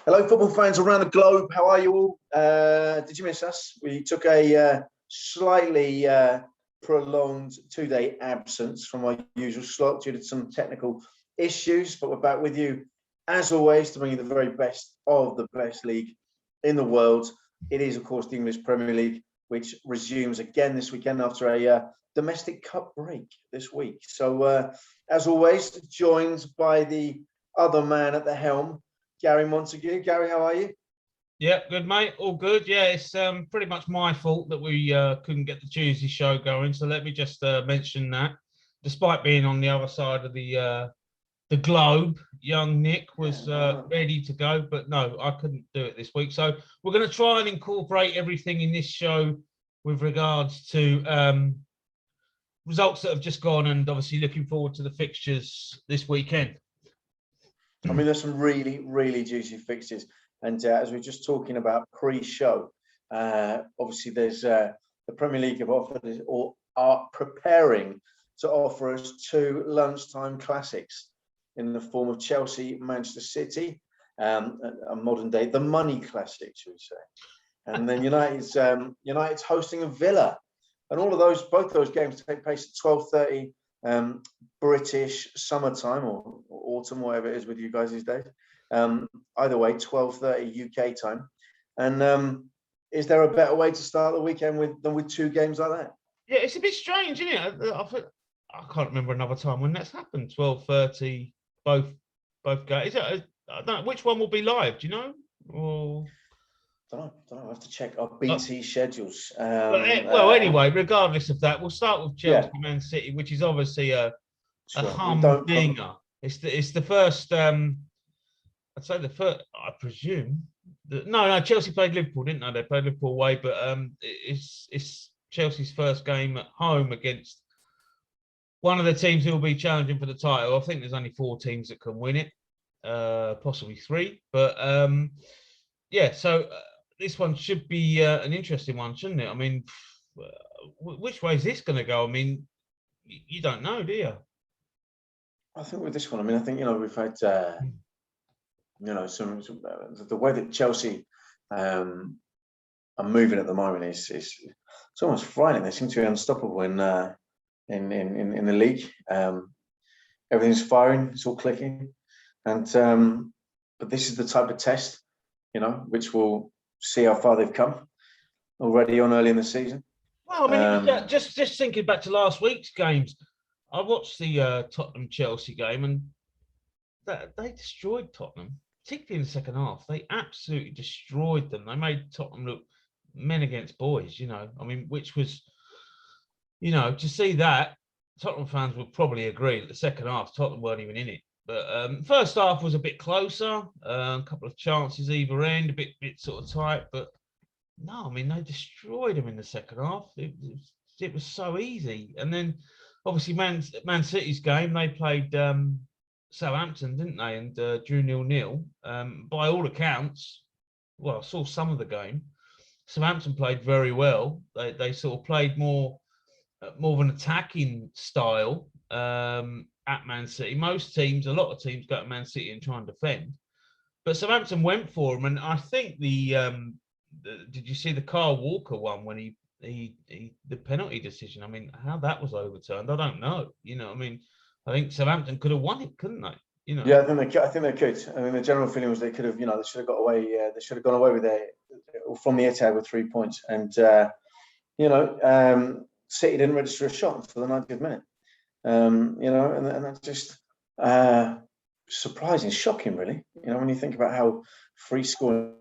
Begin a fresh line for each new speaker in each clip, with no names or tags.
Hello, football fans around the globe. How are you all? Did you miss us? We took a slightly prolonged 2-day absence from our usual slot due to some technical issues, but we're back with you, as always, to bring you the very best of the best league in the world. It is, of course, the English Premier League, which resumes again this weekend after a domestic cup break this week. So, as always, joined by the other man at the helm, Gary Montague. Gary, how are you?
Yeah, good, mate. All good. Yeah, it's pretty much my fault that we couldn't get the Tuesday show going. So let me just mention that. Despite being on the other side of the globe, young Nick was ready to go, but no, I couldn't do it this week. So we're going to try and incorporate everything in this show with regards to results that have just gone, and obviously looking forward to the fixtures this weekend.
I mean, there's some really, really juicy fixtures. And as we were just talking about pre-show, obviously there's the Premier League have offered or are preparing to offer us two lunchtime classics in the form of Chelsea, Manchester City, a modern day, the money classic, should we say. And then United's hosting a Villa. And both those games take place at 12:30 British summertime or autumn, whatever it is with you guys these days. Either way, 12:30 UK time. And is there a better way to start the weekend than with two games like that?
Yeah, it's a bit strange, isn't it? I can't remember another time when that's happened. 12:30, both games. I don't know which one will be live. Do you know? Or
Don't know. I have to check our BT schedules.
Anyway, regardless of that, we'll start with Chelsea, Man City, which is obviously a humdinger. It's the first. I'd say the first. I presume. No. Chelsea played Liverpool, didn't they? They played Liverpool away, but it's Chelsea's first game at home against one of the teams who will be challenging for the title. I think there's only 4 teams that can win it, possibly 3. But so. This one should be an interesting one, shouldn't it? I mean, which way is this going to go? I mean, you don't know, do you?
I think with this one, I think we've had some the way that Chelsea are moving at the moment is it's almost frightening. They seem to be unstoppable in the league. Everything's firing, it's all clicking, and but this is the type of test, which will see how far they've come already early in the season.
Well, I mean, just thinking back to last week's games, I watched the Tottenham Chelsea game, and they destroyed Tottenham, particularly in the second half. They absolutely destroyed them. They made Tottenham look men against boys. I mean, which was, to see that, Tottenham fans would probably agree that the second half Tottenham weren't even in it. But first half was a bit closer, a couple of chances either end, a bit sort of tight. But no, I mean, they destroyed them in the second half. It was so easy. And then, obviously, Man City's game, they played Southampton, didn't they? And drew 0-0. By all accounts, well, I saw some of the game. Southampton played very well. They sort of played more of an attacking style. At Man City, a lot of teams go to Man City and try and defend, but Southampton went for them, and I think did you see the Kyle Walker one when the penalty decision? I mean, how that was overturned, I don't know. I mean, I think Southampton could have won it, couldn't they?
Yeah, I think they could. I mean, the general feeling was they could have. They should have got away. They should have gone away with from the Etihad with 3 points, and City didn't register a shot until the 90th minute. And that's just surprising, shocking, really. When you think about how free scoring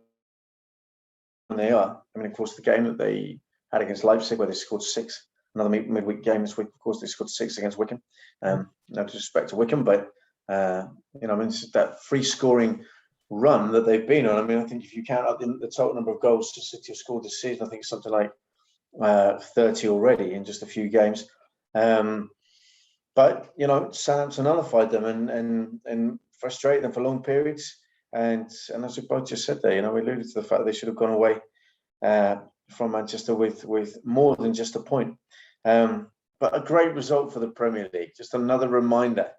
they are. I mean, of course, the game that they had against Leipzig, where they scored 6, another midweek game this week, of course, they scored 6 against Wickham. No disrespect to Wickham, but it's that free scoring run that they've been on. I mean, I think if you count up the total number of goals City have scored this season, I think it's something like 30 already in just a few games. But Southampton nullified them and frustrated them for long periods. And as we both just said there, we alluded to the fact that they should have gone away from Manchester with more than just a point. But a great result for the Premier League. Just another reminder.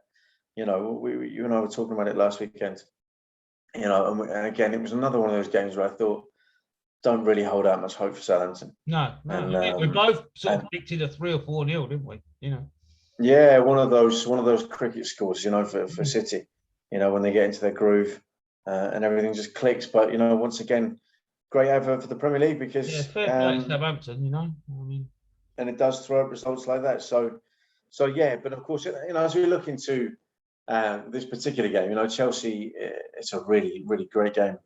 You and I were talking about it last weekend. and again, it was another one of those games where I thought, don't really hold out much hope for Southampton.
No.
And,
I mean, we both sort of predicted a 3 or 4-0, didn't we?
Yeah, one of those cricket scores, for City, when they get into their groove and everything just clicks. But once again, great advert for the Premier League because
fair play to Southampton, I mean,
and it does throw up results like that. So yeah, but of course, as we look into this particular game, Chelsea, it's a really, really great game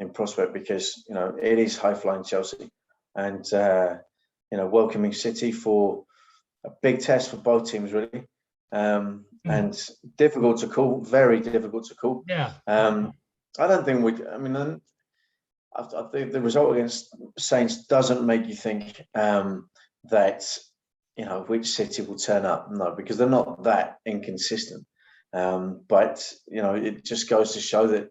in prospect because it is high flying Chelsea and welcoming City for a big test for both teams, really, and difficult to call, very difficult to call.
Yeah.
I don't think I think the result against Saints doesn't make you think that which City will turn up. No, because they're not that inconsistent. But it just goes to show that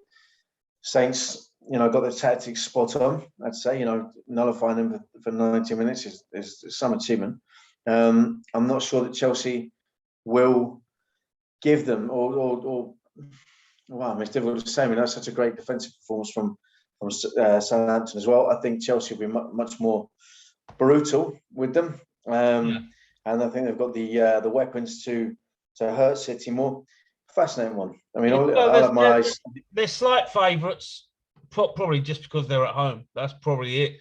Saints, got their tactics spot on. I'd say, nullifying them for 90 minutes is some achievement. I'm not sure that Chelsea will give them, or wow, it's difficult to say. I mean, that's such a great defensive performance from Southampton as well. I think Chelsea will be much more brutal with them, and I think they've got the weapons to hurt City more. Fascinating one. I mean, I'll have my eyes.
They're slight favourites, probably just because they're at home. That's probably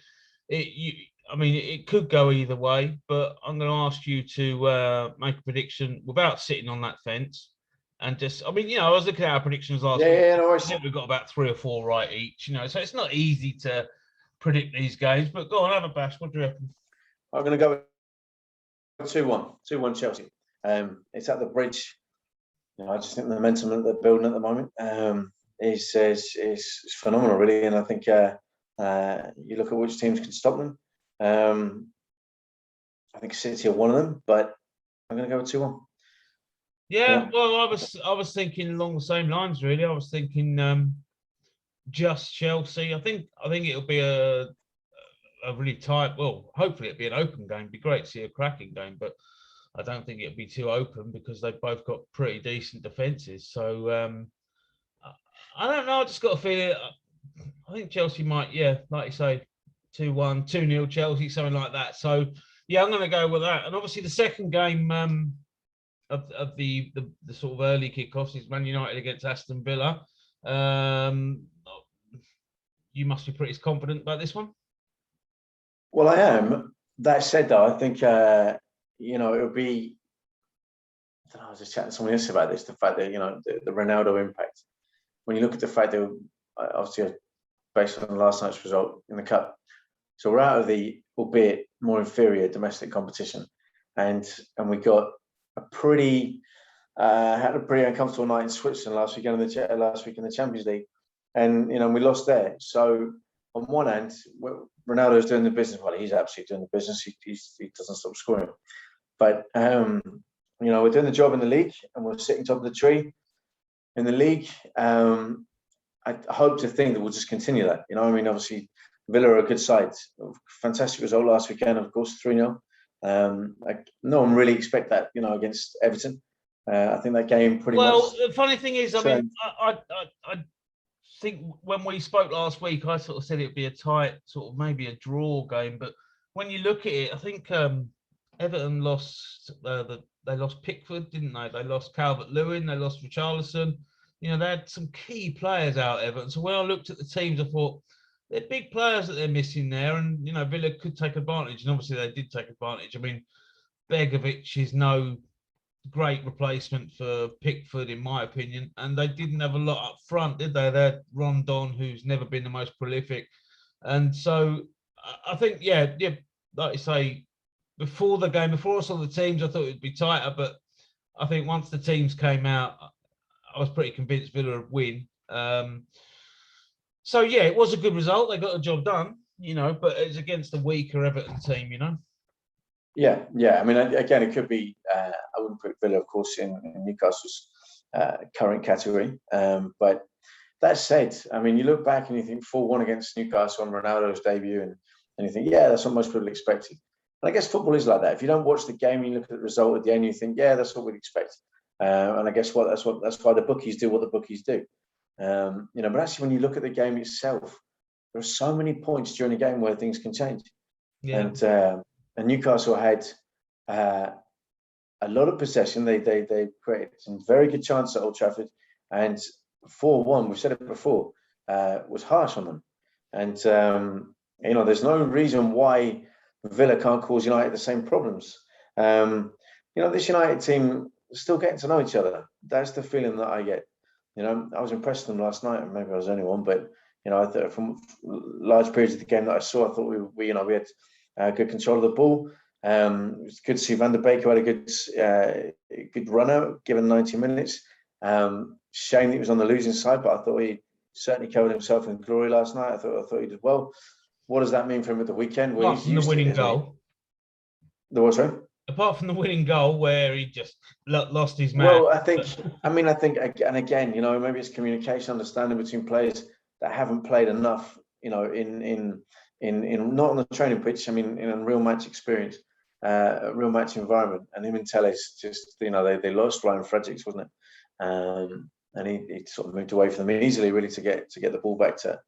it. I mean, it could go either way, but I'm going to ask you to make a prediction without sitting on that fence. And just, I mean, I was looking at our predictions last week. I think we've got about 3 or 4 right each, so it's not easy to predict these games. But go on, have a bash. What do you reckon?
I'm going to go 2-1 Chelsea. It's at the Bridge. I just think the momentum that they're building at the moment is phenomenal, really. And I think you look at which teams can stop them. I think City are one of them, but I'm going to go with 2-1.
Yeah, well, I was thinking along the same lines, really. I was thinking just Chelsea. I think it'll be a really tight. Well, hopefully it'll be an open game. It'd be great to see a cracking game, but I don't think it'll be too open because they've both got pretty decent defences. So I don't know. I just got a feeling. I think Chelsea might, like you say, 2-1, 2-0 Chelsea, something like that. So yeah, I'm going to go with that. And obviously the second game of the sort of early kickoffs is Man United against Aston Villa. You must be pretty confident about this one.
Well, I am. That said, though, I think it'll be. I don't know, I was just chatting to someone else about this. The fact that the Ronaldo impact. When you look at the fact that obviously based on last night's result in the cup, so we're out of the albeit more inferior domestic competition, and we got had a pretty uncomfortable night in Switzerland last week in the Champions League, and we lost there. So on one hand, Ronaldo's doing the business. Well, he's absolutely doing the business. He doesn't stop scoring. But we're doing the job in the league, and we're sitting top of the tree in the league. I hope to think that we'll just continue that. I mean, obviously Villa are a good side. Fantastic result last weekend, of course, 3-0. No one really expect that, against Everton. I think that game pretty much.
Well, the funny thing is, I mean, I think when we spoke last week, I sort of said it'd be a tight, sort of maybe a draw game. But when you look at it, I think Everton lost. They lost Pickford, didn't they? They lost Calvert-Lewin. They lost Richarlison. They had some key players out, Everton. So when I looked at the teams, I thought they're big players that they're missing there, and Villa could take advantage, and obviously they did take advantage. I mean, Begovic is no great replacement for Pickford, in my opinion, and they didn't have a lot up front, did they? They had Rondon, who's never been the most prolific, and so I think, like you say, before the game, before I saw the teams, I thought it'd be tighter, but I think once the teams came out, I was pretty convinced Villa would win. So yeah, it was a good result. They got the job done, but it's against a weaker Everton team,
Yeah. I mean, again, it could be. I wouldn't put Villa, of course, in Newcastle's current category. But that said, I mean, you look back and you think 4-1 against Newcastle on Ronaldo's debut, and you think, that's what most people expected. And I guess football is like that. If you don't watch the game, you look at the result at the end, you think, that's what we'd expect. And I guess that's why the bookies do what the bookies do. But actually, when you look at the game itself, there are so many points during the game where things can change.
Yeah.
And Newcastle had a lot of possession. They created some very good chances at Old Trafford, and 4-1. We've said it before, was harsh on them. And there's no reason why Villa can't cause United the same problems. This United team is still getting to know each other. That's the feeling that I get. I was impressed with them last night, and maybe I was the only one, but I thought from large periods of the game that I saw, I thought we had good control of the ball. It was good to see Van der Beek, who had a good run out given 90 minutes. Shame that he was on the losing side, but I thought he certainly covered himself in glory last night. I thought he did well. What does that mean for him at the weekend?
Well, apart from the winning goal.
The what, sorry?
Apart from the winning goal, where he just lost his man.
Well, I think, and again, maybe it's communication, understanding between players that haven't played enough, in not on the training pitch. In a real match experience, a real match environment. And him and Telles just, they lost Ryan Fredericks, wasn't it? And he sort of moved away from them easily, really, to get the ball back to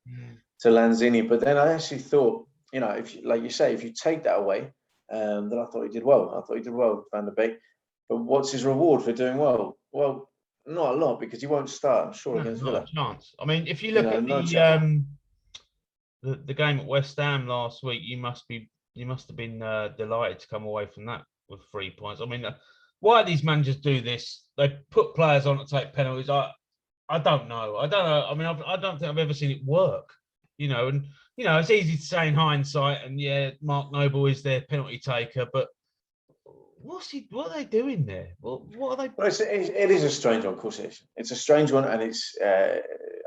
Lanzini. But then I actually thought, if like you say, if you take that away, then I thought he did well. I thought he did well, Van der Beek. But what's his reward for doing well? Well, not a lot, because he won't start, I'm sure, against Villa.
Not a chance. If you look at the game at West Ham last week, you must have been delighted to come away from that with 3 points. Why these managers do this? They put players on to take penalties. I don't know. I don't think I've ever seen it work. It's easy to say in hindsight, and yeah, Mark Noble is their penalty taker, but what are they doing there? What are they?
Well, it is a strange one, of course. It's a strange one, and it's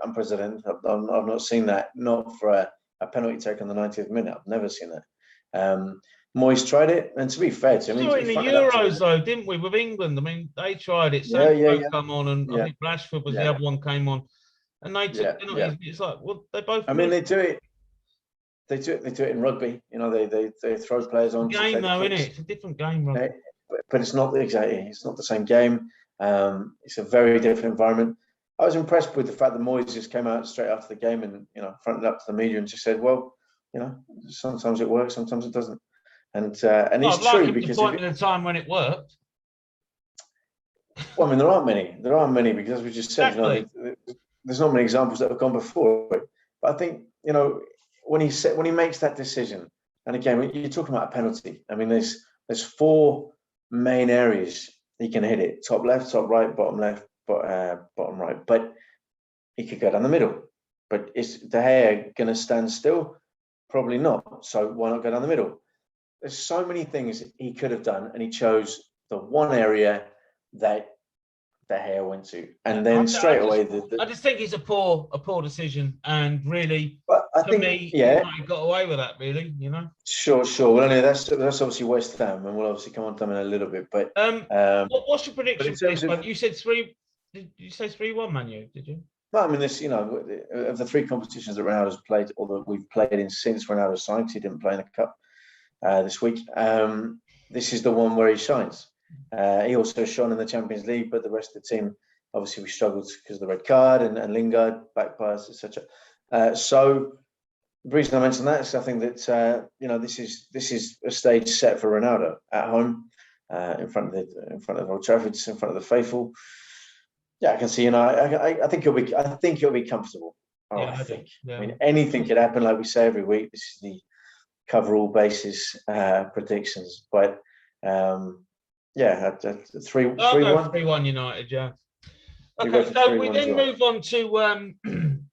unprecedented. I've not seen that, not for a penalty take on the 90th minute. I've never seen that. Moyes tried it, and to be fair to him,
we saw it in the Euros, though, didn't we, with England? They tried it. Sancho come on, and I think Rashford was the other one came on, and they took penalties. Yeah. It's like, well, they both.
They do it. They do it in rugby. They throw players on.
It's a game, though, isn't it? It's a different game, rugby.
But it's not exactly. It's not the same game. It's a very different environment. I was impressed with the fact that Moyes just came out straight after the game and fronted up to the media and just said, "Well, sometimes it works, sometimes it doesn't." And it's true, because
point in a time when it worked.
Well, there aren't many, because as we just said,
exactly.
There's not many examples that have gone before. But I think when he makes that decision, and again, you're talking about a penalty. There's 4 main areas he can hit it: top left, top right, bottom left, bottom right. But he could go down the middle. But is De Gea going to stand still? Probably not. So why not go down the middle? There's so many things he could have done, and he chose the one area that De Gea went to, and then straight away.
I just think it's a poor decision, and really, me, he got away with that. Really,
Sure. Well, anyway, that's obviously West Ham, and we'll obviously come on to them in a little bit. But
what's your prediction for this one? You said 3. Did you say 3-1, Manu? Did you?
Well, this, of the 3 competitions that Ronaldo's played, or that we've played in since Ronaldo signed, he didn't play in the cup this week. This is the one where he shines. He also shone in the Champions League, but the rest of the team, obviously, we struggled because of the red card and Lingard, back pass, etc. So the reason I mention that is I think that this is a stage set for Ronaldo at home, in front of Old Trafford, in front of the faithful. Yeah, I can see. I think he'll be comfortable. I think. Yeah. Anything could happen, like we say every week. This is the cover all bases predictions, but 3-1.
3-1 United. Yeah. Okay, so we then move on to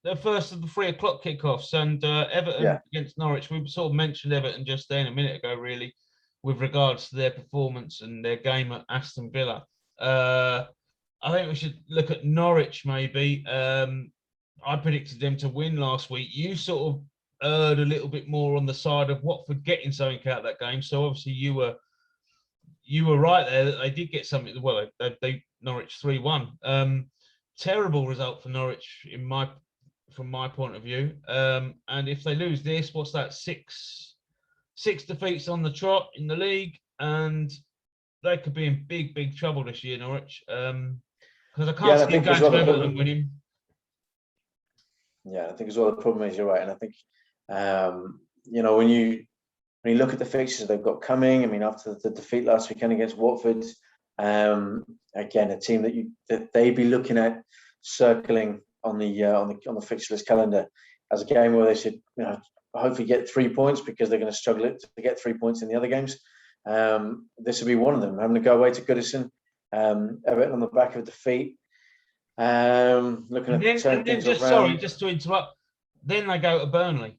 the first of the 3 o'clock kickoffs, and Everton against Norwich. We sort of mentioned Everton just then a minute ago, really, with regards to their performance and their game at Aston Villa. I think we should look at Norwich, maybe. I predicted them to win last week. You sort of erred a little bit more on the side of Watford getting something out of that game. So obviously you were right there that they did get something. Well, they Norwich 3-1. Terrible result for Norwich from my point of view. And if they lose this, what's that? Six defeats on the trot in the league, and they could be in big trouble this year, Norwich. Because I can't see them going to Everton and winning.
Yeah, I think as well the problem is, you're right, and I think when you look at the fixtures they've got coming, I mean, after the defeat last weekend against Watford, again, a team that they'd be looking at circling on the fixture list calendar as a game where they should hopefully get 3 points, because they're going to struggle to get 3 points in the other games. This will be one of them, having to go away to Goodison, Everton on the back of a defeat. Looking at turn things around.
Sorry, just to interrupt. Then they go to Burnley.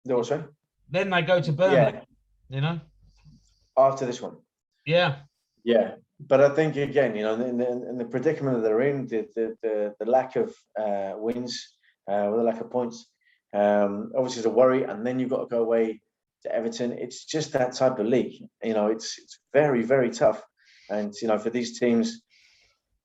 Sorry?
Then they go to Burnley. Yeah.
After this one.
Yeah.
Yeah, but I think again, in the predicament that they're in, the lack of wins, or the lack of points, obviously is a worry. And then you've got to go away to Everton. It's just that type of league. It's very, very tough. And for these teams,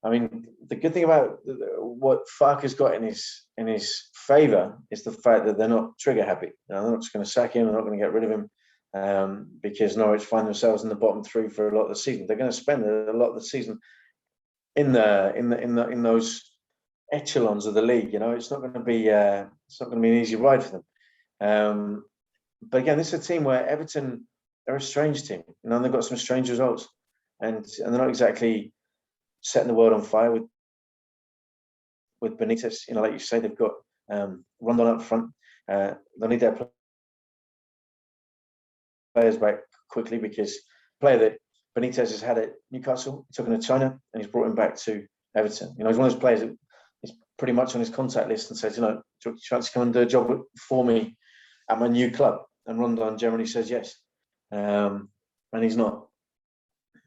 I mean, the good thing about what Farke's got in his favour is the fact that they're not trigger happy. They're not just going to sack him. They're not going to get rid of him, because Norwich find themselves in the bottom three for a lot of the season. They're going to spend a lot of the season in those echelons of the league. It's not going to be an easy ride for them. But again, this is a team where Everton are a strange team. They've got some strange results, and they're not exactly setting the world on fire with Benitez. Like you say, they've got Rondon up front. They need their players back quickly, because the player that Benitez has had at Newcastle, he took him to China and he's brought him back to Everton. He's one of those players that is pretty much on his contact list and says, do you want to come and do a job for me at my new club? And Rondon generally says yes. And he's not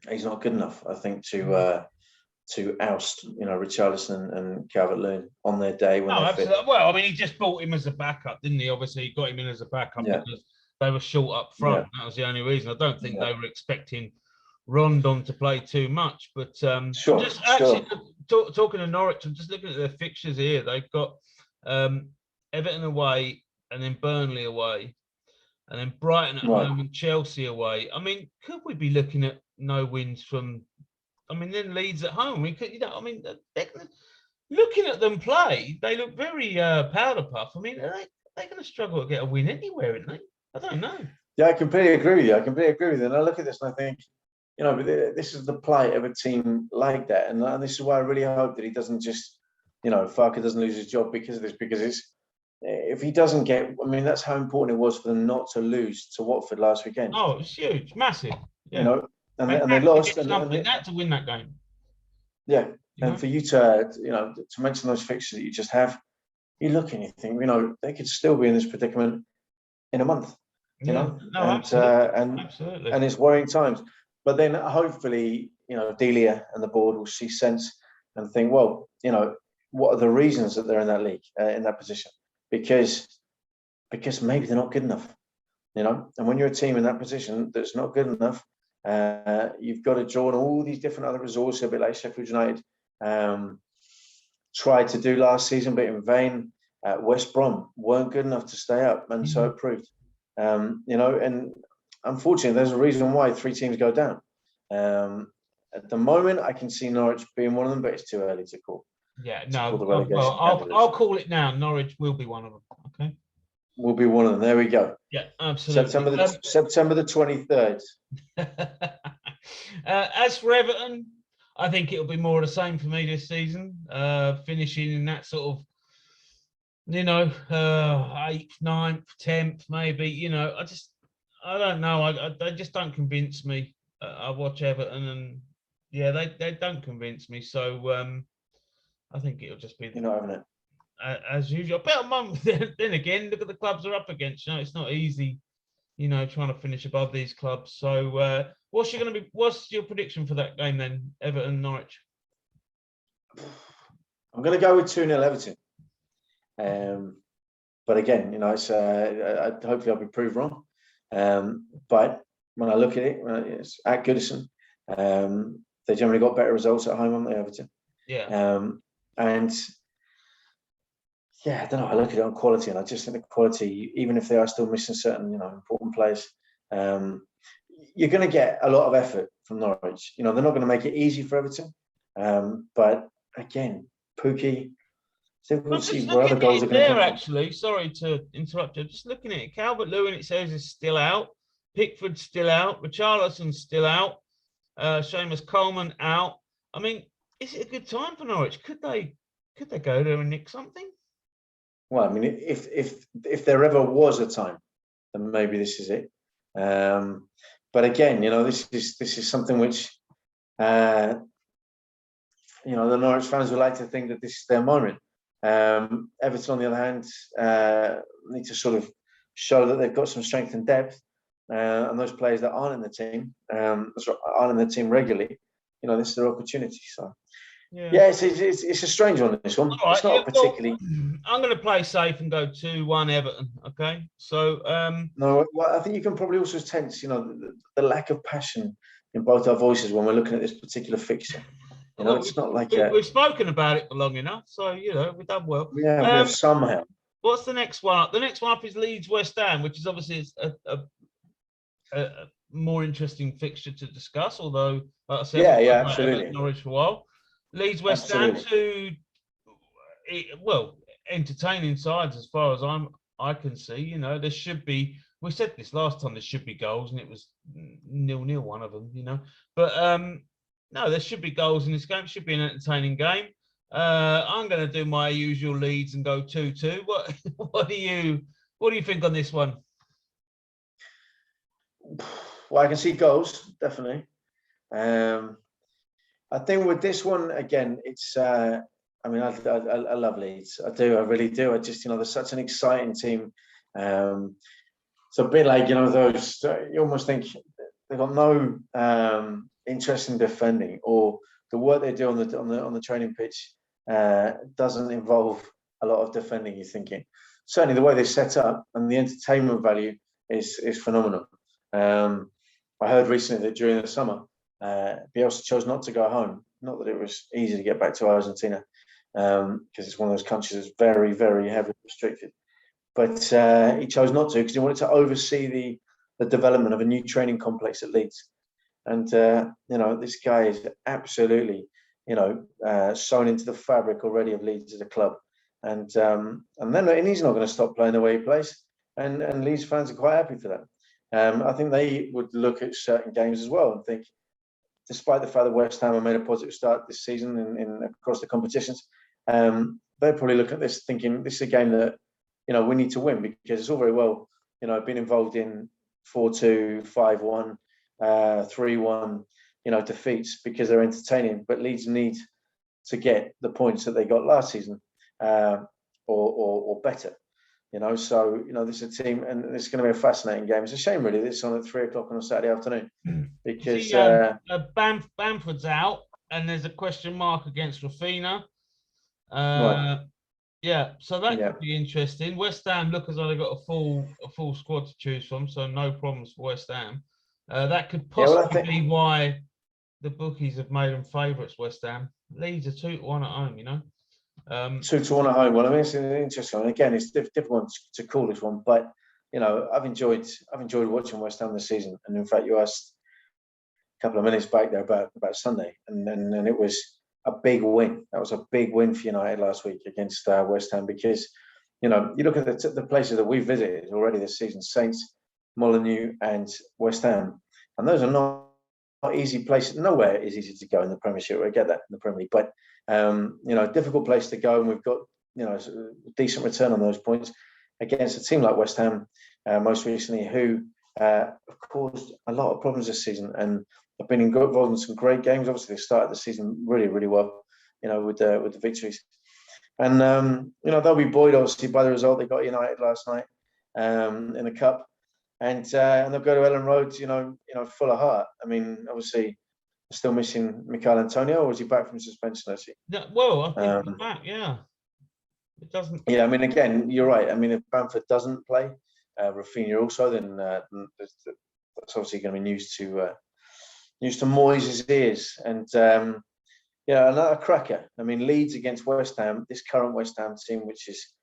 good enough, I think, to oust Richarlison and Calvert-Lewin on their day when they're fit.
Well, I mean, he just bought him as a backup, didn't he? Obviously, he got him in as a backup because they were short up front. Yeah. That was the only reason. I don't think they were expecting Rondon to play too much. But talking to Norwich, I'm just looking at their fixtures here. They've got Everton away, and then Burnley away, and then Brighton at home and Chelsea away. I mean, could we be looking at no wins from? Then Leeds at home. We could, looking at them play, they look very powder puff. They're going to struggle to get a win anywhere, aren't they? I don't know. Yeah,
I completely agree with you. And I look at this and I think, this is the plight of a team like that. And this is why I really hope that he doesn't just, Farke doesn't lose his job because of this, because if he doesn't get, that's how important it was for them not to lose to Watford last weekend.
Oh, it was huge, massive. Yeah.
And they lost.
And they had to win that game.
Yeah. And for you to mention those fixtures that you just have, you look and you think, they could still be in this predicament in a month.
Absolutely.
And it's worrying times. But then hopefully, Delia and the board will see sense and think, well, what are the reasons that they're in that league, in that position? Because maybe they're not good enough. And when you're a team in that position that's not good enough, you've got to draw on all these different other resources, a bit like Sheffield United tried to do last season, but in vain. West Brom weren't good enough to stay up, and so it proved. And unfortunately, there's a reason why 3 teams go down. At the moment, I can see Norwich being one of them, but it's too early to call.
Yeah, no. I'll call it now. Norwich will be one of them. Okay.
Will be one of them. There we go.
Yeah, absolutely.
September the 23rd.
As for Everton, I think it'll be more of the same for me this season. Finishing in that sort of, 8th, 9th, 10th, maybe. I don't know. They just don't convince me. I watch Everton, and they don't convince me. So I think it'll just be.
You're not having it.
As usual, about a month. Then again, look at the clubs they're up against. It's not easy, trying to finish above these clubs. So, what's your prediction for that game then, Everton Norwich?
I'm going to go with 2-0 Everton. But again, it's hopefully I'll be proved wrong. But when I look at it, it's at Goodison. They generally got better results at home, haven't they, Everton?
Yeah.
And I don't know. I look at it on quality, and I just think the quality, even if they are still missing certain, important players, you're going to get a lot of effort from Norwich. They're not going to make it easy for Everton. But again, Pukki, difficult
I'm
to see
just
where other
looking at
goals are
it
going to
there,
come from.
actually. Sorry to interrupt you. Just looking at it. Calvert-Lewin, it says, is still out. Pickford's still out. Richarlison's still out. Seamus Coleman out. I mean, is it a good time for Norwich? Could they go there and nick something?
Well, I mean, if there ever was a time, then maybe this is it. But again, this is something which, the Norwich fans would like to think that this is their moment. Everton, on the other hand, need to sort of show that they've got some strength and depth, and those players that aren't in the team, aren't in the team regularly, this is their opportunity. So, yeah, it's a strange one. This one,
all right,
it's not particularly.
Well, I'm going to play safe and go 2-1 Everton. Okay, so
no, well, I think you can probably also sense, the lack of passion in both our voices when we're looking at this particular fixture.
Well,
it's not like
we've spoken about it for long enough, so we've done well.
Yeah, we have somehow.
What's the next one up? The next one up is Leeds West Ham, which is obviously a more interesting fixture to discuss. Although, like I said,
absolutely.
Norwich for a while. Leeds West Ham, entertaining sides as far as I can see. There should be. We said this last time. There should be goals, and it was 0-0 one of them. But no, there should be goals in this game. It should be an entertaining game. I'm going to do my usual Leeds and go 2-2. What do you think on this one?
Well, I can see goals, definitely. I think with this one, again, it's. I love Leeds. I do. I really do. I just, they're such an exciting team. It's a bit like, those. You almost think they've got no interest in defending, or the work they do on the training pitch doesn't involve a lot of defending. You're thinking, certainly the way they're set up and the entertainment value is phenomenal. I heard recently that during the summer, Bielsa chose not to go home. Not that it was easy to get back to Argentina, because it's one of those countries that's very, very heavily restricted. But he chose not to because he wanted to oversee the development of a new training complex at Leeds. And this guy is absolutely, sewn into the fabric already of Leeds as a club. And he's not going to stop playing the way he plays. And Leeds fans are quite happy for that. I think they would look at certain games as well and think, despite the fact that West Ham have made a positive start this season in across the competitions, they probably look at this thinking this is a game that we need to win, because it's all very well being involved in 4-2, 5-1, 3-1 defeats because they're entertaining, but Leeds need to get the points that they got last season, or better. So this is a team, and it's going to be a fascinating game. It's a shame, really, this on at 3:00 on a Saturday afternoon, because
Bamford's out, and there's a question mark against Rafinha.
Right.
Yeah, so that could be interesting. West Ham look as though they've got a full squad to choose from, so no problems for West Ham. That could possibly be why the bookies have made them favourites. West Ham. Leeds are 2-1 at home.
2-1 at home. Well, I mean, it's an interesting one. Again, it's difficult to call this one, but I've enjoyed watching West Ham this season. And in fact, you asked a couple of minutes back there about Sunday, and it was a big win. That was a big win for United last week against West Ham, because you look at the places that we've visited already this season: Saints, Molineux, and West Ham, and those are not easy places. Nowhere is easy to go in the Premiership. We get that in the Premier League, but difficult place to go, and we've got a decent return on those points against a team like West Ham, most recently, who have caused a lot of problems this season and have been involved in some great games. Obviously, they started the season really, really well, with the victories, and they'll be buoyed obviously by the result they got United last night in the cup, and they'll go to Ellen Road, full of heart. I mean, obviously, still missing Mikel Antonio, or is he back from suspension? I see.
Yeah, well, I think he's back. Yeah, it doesn't.
Yeah, I mean, again, you're right. I mean, if Bamford doesn't play, Rafinha also, then that's obviously going to be news to Moyes' ears. And another cracker. I mean, Leeds against West Ham, this current West Ham team, which is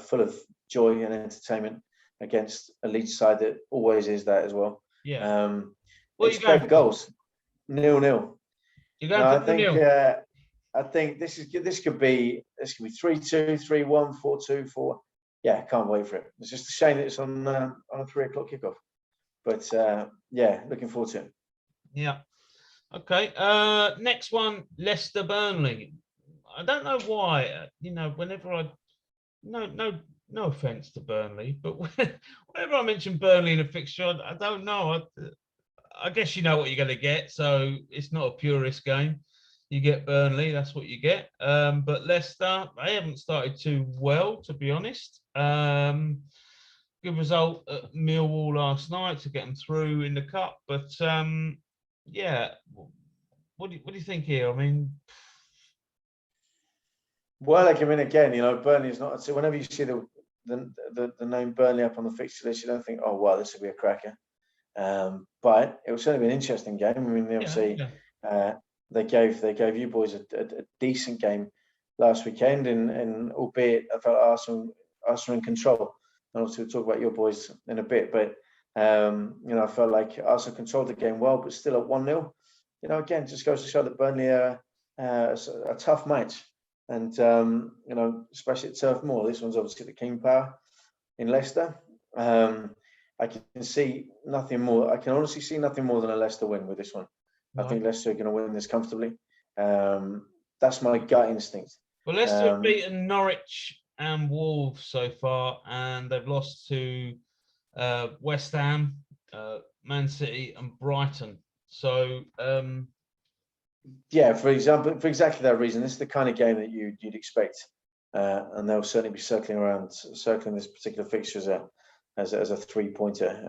full of joy and entertainment, against a Leeds side that always is that as well.
Yeah.
Expect goals. 0-0.
You're going for 0-0?
I think this could be 3-2, 3-1, 4-2, 4. Yeah, can't wait for it. It's just a shame that it's on a 3:00 kickoff. But yeah, looking forward to it.
Yeah. Okay. Next one, Leicester Burnley. I don't know why. Whenever no offense to Burnley, but whenever I mention Burnley in a fixture, I don't know. I guess you know what you're going to get, so it's not a purist game. You get Burnley, that's what you get. But Leicester, they haven't started too well, to be honest. Good result at Millwall last night to get them through in the cup, but yeah. What do you think here? I mean,
well, again, Burnley is not. So whenever you see the name Burnley up on the fixture list, you don't think, oh wow, this will be a cracker. But it was certainly an interesting game. I mean, obviously, they gave you boys a decent game last weekend, and albeit I felt Arsenal in control. And obviously, we'll talk about your boys in a bit, but I felt like Arsenal controlled the game well, but still at 1-0. Again, just goes to show that Burnley are a tough match, and especially at Turf Moor. This one's obviously the King Power in Leicester. I can see nothing more. I can honestly see nothing more than a Leicester win with this one. Right. I think Leicester are going to win this comfortably. That's my gut instinct.
Well, Leicester have beaten Norwich and Wolves so far, and they've lost to West Ham, Man City, and Brighton. So,
yeah, for exactly that reason, this is the kind of game that you'd expect, and they'll certainly be circling this particular fixture as a 3-pointer.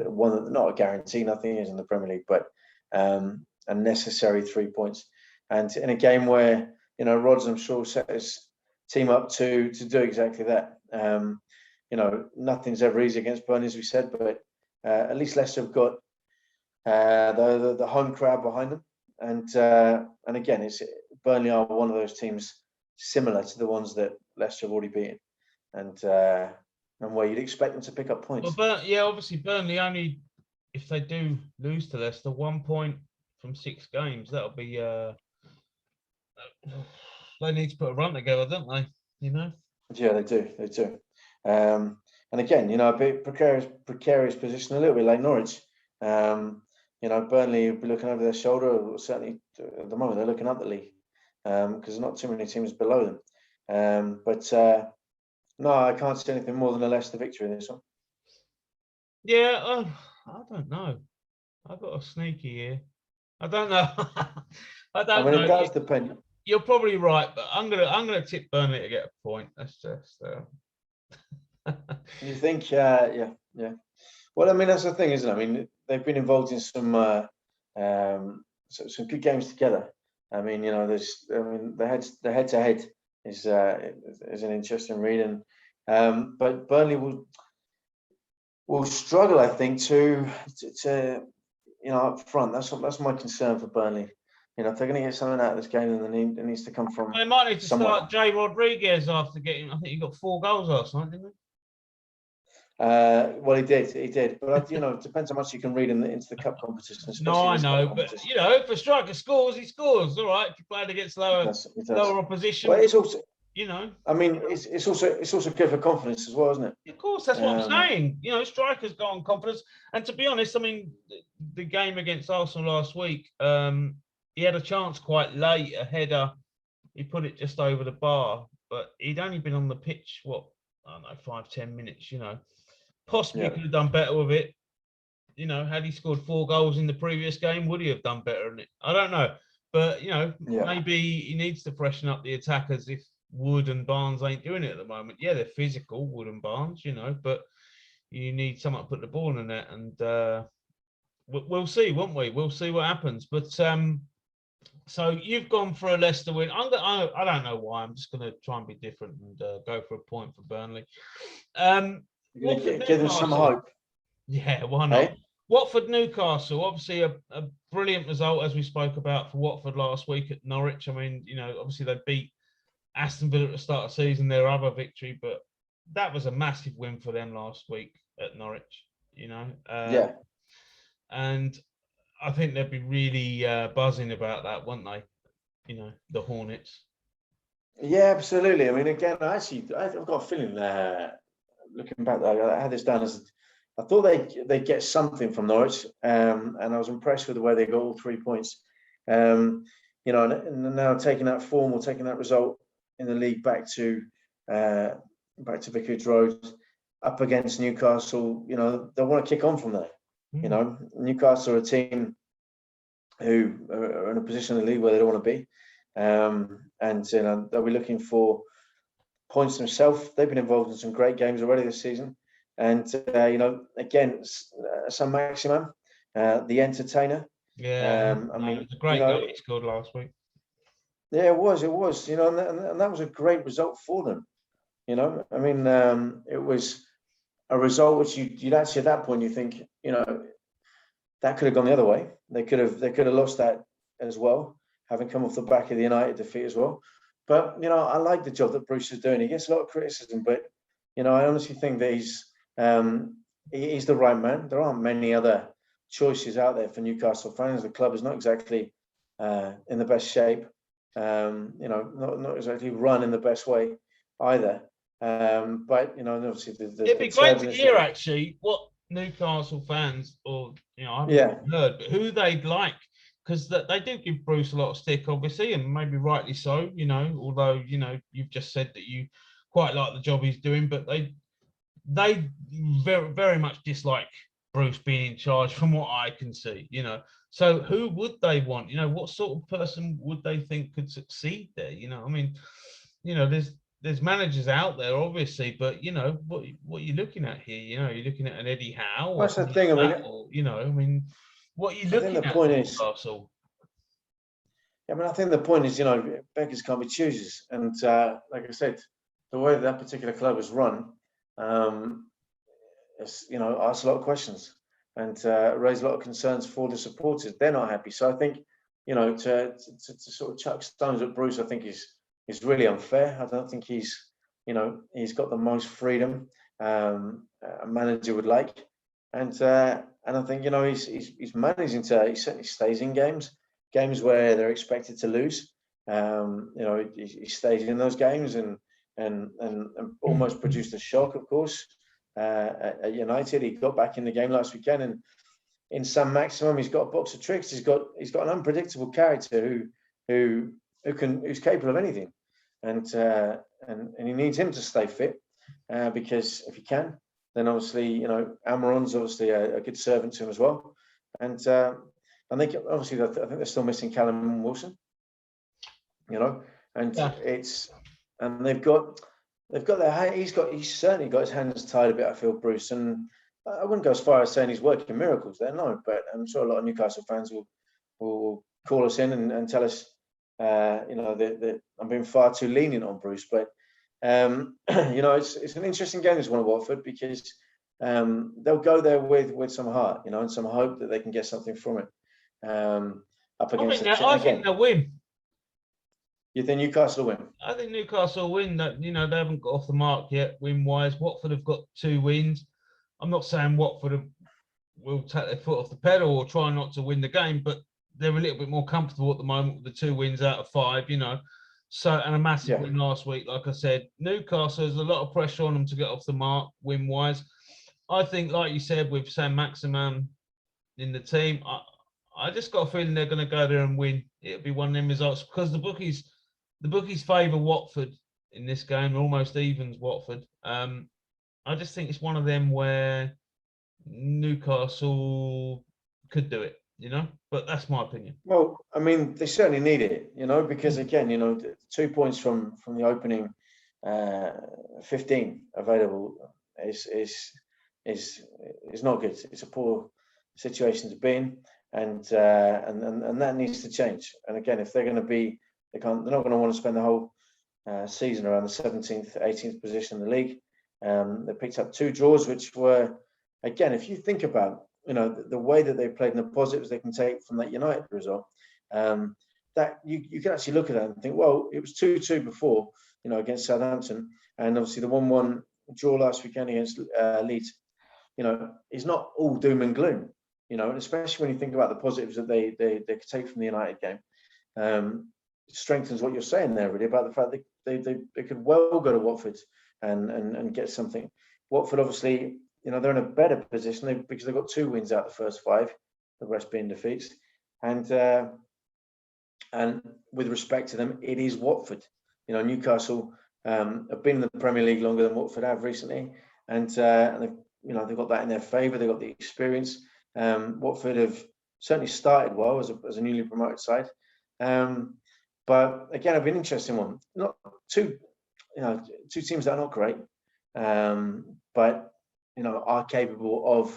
One that not a guarantee, nothing is in the Premier League, but a necessary 3 points. And in a game where Rodgers, I'm sure, set his team up to do exactly that. Nothing's ever easy against Burnley, as we said, but at least Leicester have got the home crowd behind them, and again, Burnley are one of those teams similar to the ones that Leicester have already beaten, and where you'd expect them to pick up points.
Well, obviously Burnley only, if they do lose to Leicester, 1 point from 6 games. That'll be they need to put a run together, don't they?
Yeah, they do. And again, a bit precarious position, a little bit like Norwich. Burnley will be looking over their shoulder. Certainly, at the moment, they're looking up the league because there's not too many teams below them. But no, I can't see anything more than a Leicester victory in this one.
Yeah, I don't know. I've got a sneaky here. I don't know. I mean,
it does depend.
You're probably right, but I'm gonna tip Burnley to get a point. That's just.
You think? Yeah. Well, I mean, that's the thing, isn't it? I mean, they've been involved in some good games together. I mean, the head-to-head is an interesting read, and but Burnley will struggle, I think, to up front. That's my concern for Burnley. If they're going to get something out of this game, then it needs to come from.
They might need to
somewhere.
start Jay Rodriguez after getting. I think he got 4 goals last night, didn't he?
Well, he did, but it depends how much you can read into the cup competition.
No, I know, but if a striker scores, he scores. All right, if you play against lower opposition,
well, it's also,
I
mean, it's also good for confidence as well, isn't it?
Of course, that's what I'm saying. Strikers go on confidence, and to be honest, I mean, the game against Arsenal last week, he had a chance quite late, a header. He put it just over the bar, but he'd only been on the pitch, 5-10 minutes, Possibly could have done better with it. Had he scored 4 goals in the previous game, would he have done better in it? I don't know. But, maybe he needs to freshen up the attackers if Wood and Barnes ain't doing it at the moment. Yeah, they're physical, Wood and Barnes, but you need someone to put the ball in the net. And we'll see, won't we? We'll see what happens. But so you've gone for a Leicester win. I don't know why. I'm just going to try and be different and go for a point for Burnley.
Give them some hope.
Yeah, why not? Hey? Watford Newcastle, obviously a brilliant result, as we spoke about, for Watford last week at Norwich. I mean, obviously they beat Aston Villa at the start of the season, their other victory, but that was a massive win for them last week at Norwich,
yeah.
And I think they'd be really buzzing about that, wouldn't they? the Hornets.
Yeah, absolutely. I mean, again, I've got a feeling looking back, I had this down as I thought they'd get something from Norwich, and I was impressed with the way they got all 3 points. And now taking that result in the league back to Vicarage Road, up against Newcastle. They want to kick on from there. Newcastle are a team who are in a position in the league where they don't want to be, and they'll be looking for points themselves. They've been involved in some great games already this season, and again, San Maximum, the entertainer.
Yeah, it was a great goal he scored last week.
Yeah, it was. And that was a great result for them. I mean, it was a result which you'd actually at that point you think, that could have gone the other way. They could have lost that as well, having come off the back of the United defeat as well. But I like the job that Bruce is doing. He gets a lot of criticism, but I honestly think that he's the right man. There aren't many other choices out there for Newcastle fans. The club is not exactly in the best shape. Not exactly run in the best way either. But obviously
it'd be great to hear actually what Newcastle fans, or I haven't heard, but who they'd like, because they do give Bruce a lot of stick, obviously, and maybe rightly so. Although you've just said that you quite like the job he's doing, but they very, very much dislike Bruce being in charge, from what I can see. So who would they want? What sort of person would they think could succeed there? I mean, there's managers out there, obviously, but what are you looking at here? You're looking at an Eddie Howe.
That's the thing.
What are you looking at?
The point is, I think the point is, beggars can't be choosers, and like I said, the way that particular club is run, asks a lot of questions and raise a lot of concerns for the supporters. They're not happy, so I think to sort of chuck stones at Bruce, I think is really unfair. I don't think he's got the most freedom a manager would like, and I think he's managing to. He certainly stays in games where they're expected to lose. He stays in those games and almost produced a shock, of course, at United. He got back in the game last weekend, and in San Maximum, he's got a box of tricks. He's got an unpredictable character who's capable of anything. And he needs him to stay fit, because if he can, then obviously Amaron's obviously a good servant to him as well. And I think obviously I think they're still missing Callum Wilson, and he's certainly got his hands tied a bit, I feel, Bruce, and I wouldn't go as far as saying he's working miracles there, no, but I'm sure a lot of Newcastle fans will call us in and tell us that I'm being far too lenient on Bruce, but it's an interesting game, this one at Watford, because they'll go there with some heart, and some hope that they can get something from it. Up against
I think they'll win.
You think Newcastle will win?
I think Newcastle will win. That they haven't got off the mark yet, win-wise. Watford have got 2 wins. I'm not saying Watford will take their foot off the pedal or try not to win the game, but they're a little bit more comfortable at the moment with the 2 wins out of 5, So, and a massive win last week, like I said. Newcastle has a lot of pressure on them to get off the mark, win-wise. I think, like you said, with San Maximum in the team, I just got a feeling they're going to go there and win. It'll be one of them results, because the bookies favour Watford in this game, almost evens Watford. I just think it's one of them where Newcastle could do it, but that's my opinion.
Well, I mean, they certainly need it, because again, 2 points from the opening 15 available is not good. It's a poor situation to be in, and that needs to change. And again, if they're going to be, they're not going to want to spend the whole season around the 17th, 18th position in the league. They picked up 2 draws, which were, again, if you think about the way that they played and the positives they can take from that United result, that you can actually look at that and think, well, it was 2-2 before, against Southampton, and obviously the 1-1 draw last weekend against Leeds, is not all doom and gloom, and especially when you think about the positives that they could take from the United game. strengthens what you're saying there, really, about the fact that they could well go to Watford and get something. Watford, obviously, they're in a better position because they've got 2 wins out of the first 5, the rest being defeats. And with respect to them, it is Watford. Newcastle have been in the Premier League longer than Watford have recently, and they've got that in their favour. They've got the experience. Watford have certainly started well as a newly promoted side, but again, it'll be an interesting one. Not two teams that are not great, but are capable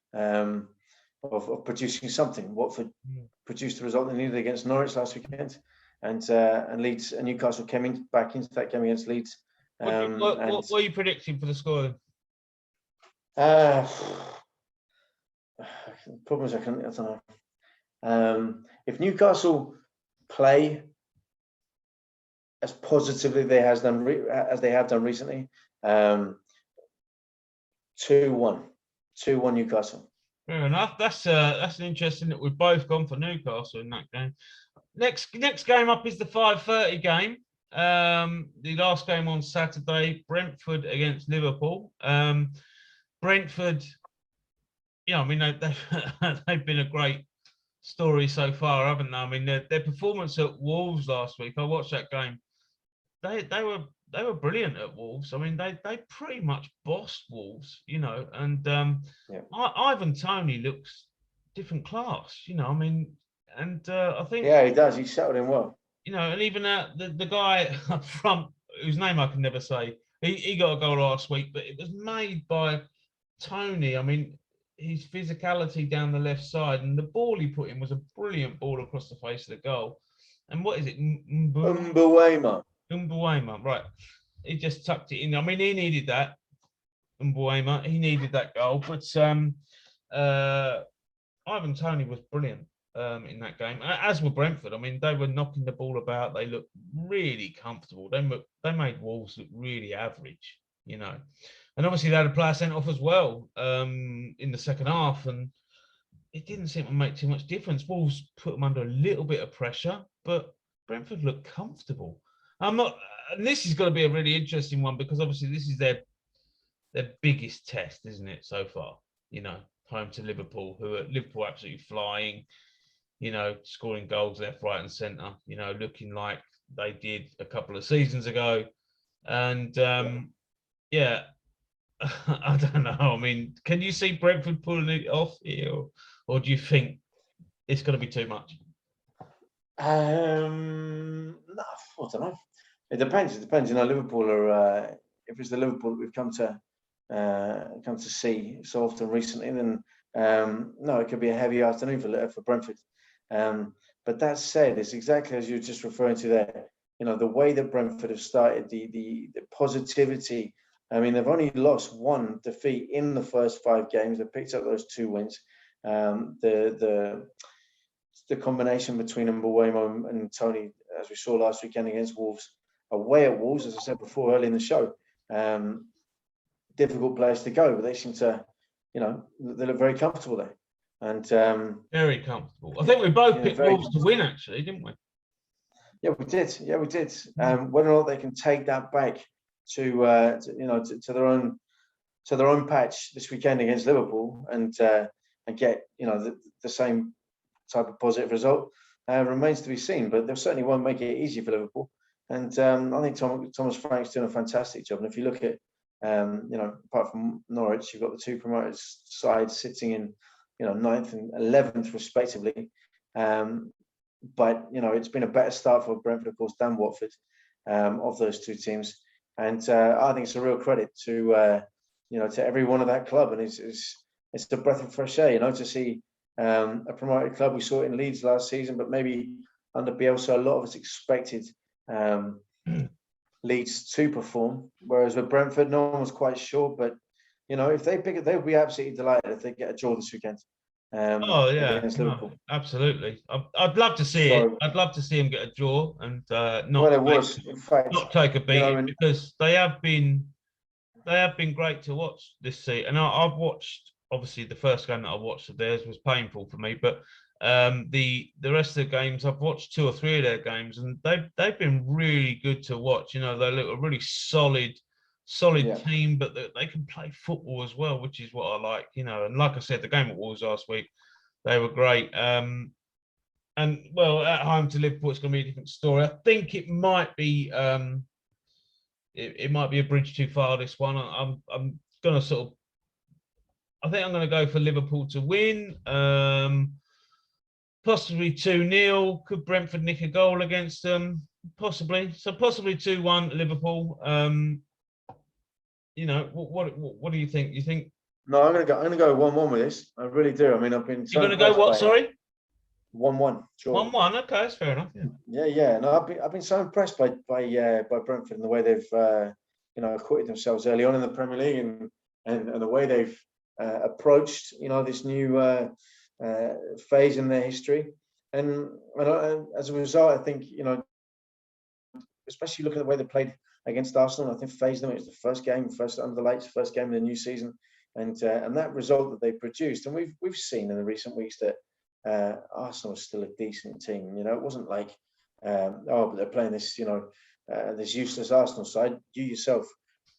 of producing something. Watford produced the result they needed against Norwich last weekend, and Leeds and Newcastle came back into that game against Leeds.
What were you predicting for the score
then? Problem is, I don't know. If Newcastle play as positively as they have done recently, 2-1 Newcastle.
Fair enough. That's an interesting that we've both gone for Newcastle in that game. Next game up is the 5:30 game. The last game on Saturday, Brentford against Liverpool. Brentford, they've been a great story so far, haven't they? I mean, their performance at Wolves last week, I watched that game. They were brilliant at Wolves. I mean, they pretty much bossed Wolves, and Ivan Toney looks different class, I mean, and I think
he does. He's settled in well.
And even the guy up front, whose name I can never say, he got a goal last week, but it was made by Toney. I mean, his physicality down the left side, and the ball he put in was a brilliant ball across the face of the goal. And what is it?
Mbuema,
right. He just tucked it in. I mean, he needed that. Mbuema, he needed that goal. But Ivan Toney was brilliant in that game, as were Brentford. I mean, they were knocking the ball about. They looked really comfortable. They made Wolves look really average, And obviously, they had a player sent off as well in the second half, and it didn't seem to make too much difference. Wolves put them under a little bit of pressure, but Brentford looked comfortable. And this is going to be a really interesting one because obviously this is their biggest test, isn't it, so far? Home to Liverpool, who are Liverpool absolutely flying, scoring goals left, right, and centre, looking like they did a couple of seasons ago. And I don't know. I mean, can you see Brentford pulling it off here, or do you think it's going to be too much?
No, I don't know. It depends. Liverpool are. If it's the Liverpool that we've come to see so often recently, then no, it could be a heavy afternoon for Brentford. But that said, it's exactly as you're just referring to there. The way that Brentford have started, the positivity. I mean, they've only lost 1 defeat in the first 5 games. They picked up those 2 wins. The combination between Mbuemo and Toney, as we saw last weekend against Wolves, away at Wolves, as I said before early in the show, difficult place to go, but they seem to, they look very comfortable there. And
very comfortable. I think we both picked Wolves to win, actually, didn't we?
Yeah, we did. Whether or not they can take that back to their own patch this weekend against Liverpool and get the same type of positive result remains to be seen. But they certainly won't make it easy for Liverpool. And I think Thomas Frank's doing a fantastic job. And if you look at apart from Norwich, you've got the 2 promoted sides sitting in 9th and 11th respectively. But it's been a better start for Brentford, of course, than Watford of those 2 teams. And I think it's a real credit to every one of that club, and it's a breath of fresh air, to see a promoted club. We saw it in Leeds last season, but maybe under Bielsa, a lot of us expected Leeds to perform, whereas with Brentford, no one was quite sure. But if they pick it, they'll be absolutely delighted if they get a draw this weekend. Against Liverpool.
Absolutely. I'd love to see it. I'd love to see them get a draw and not take a beating, because they have been great to watch this season. And I've watched, obviously, the first game that I watched of theirs was painful for me, but The rest of the games, I've watched 2 or 3 of their games, and they've been really good to watch. You know, they look a really solid team, but they can play football as well, which is what I like. You know, and like I said, the game at Wolves last week, they were great. And well, at home to Liverpool, it's going to be a different story. I think it might be it might be a bridge too far. This one, I'm going to sort of. I think I'm going to go for Liverpool to win. Possibly 2-0. Could Brentford nick a goal against them? Possibly. So possibly 2-1 Liverpool. You know, what do you think? You think?
No, I'm gonna go 1-1 with this. I really do. I mean, I've been.
You're going to go what? Sorry.
1-1. Sure.
1-1. Okay, that's fair enough.
Yeah. No, I've been so impressed by Brentford and the way they've acquitted themselves early on in the Premier League and the way they've approached this new phase in their history. And as a result, I think especially looking at the way they played against Arsenal, I think phased them. It was the first game under the lights, first game of the new season, and that result that they produced. And we've seen in the recent weeks that Arsenal is still a decent team. You know, it wasn't like but they're playing this this useless Arsenal side. You yourself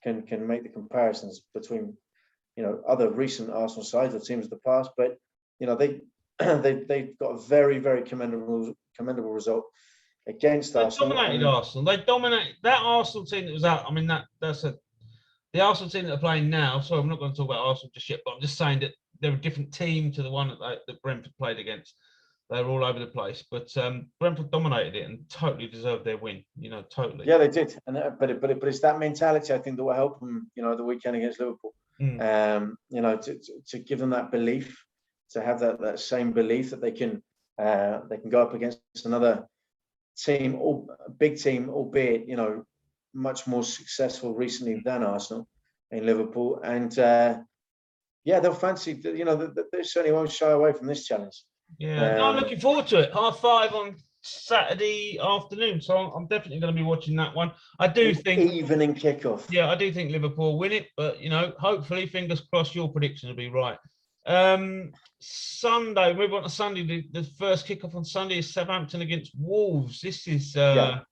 can make the comparisons between other recent Arsenal sides or teams of the past, but they've got a very, very commendable result against Arsenal.
They dominated Arsenal. They dominated that Arsenal team that was out. I mean, the Arsenal team that are playing now. So I'm not going to talk about Arsenal just yet, but I'm just saying that they're a different team to the one that Brentford played against. They were all over the place, but Brentford dominated it and totally deserved their win. Totally.
Yeah, they did, but it's that mentality I think that will help them. The weekend against Liverpool. To give them that belief, to have that same belief that they can go up against another team, or a big team, albeit much more successful recently than Arsenal in Liverpool, and they'll fancy. They certainly won't shy away from this challenge.
Yeah, I'm looking forward to it. 5:30 on Saturday afternoon, so I'm definitely going to be watching that one. I do think
evening kickoff.
Yeah, I do think Liverpool win it, but hopefully, fingers crossed, your prediction will be right. Sunday, move on to Sunday. The first kickoff on Sunday is Southampton against Wolves. This is an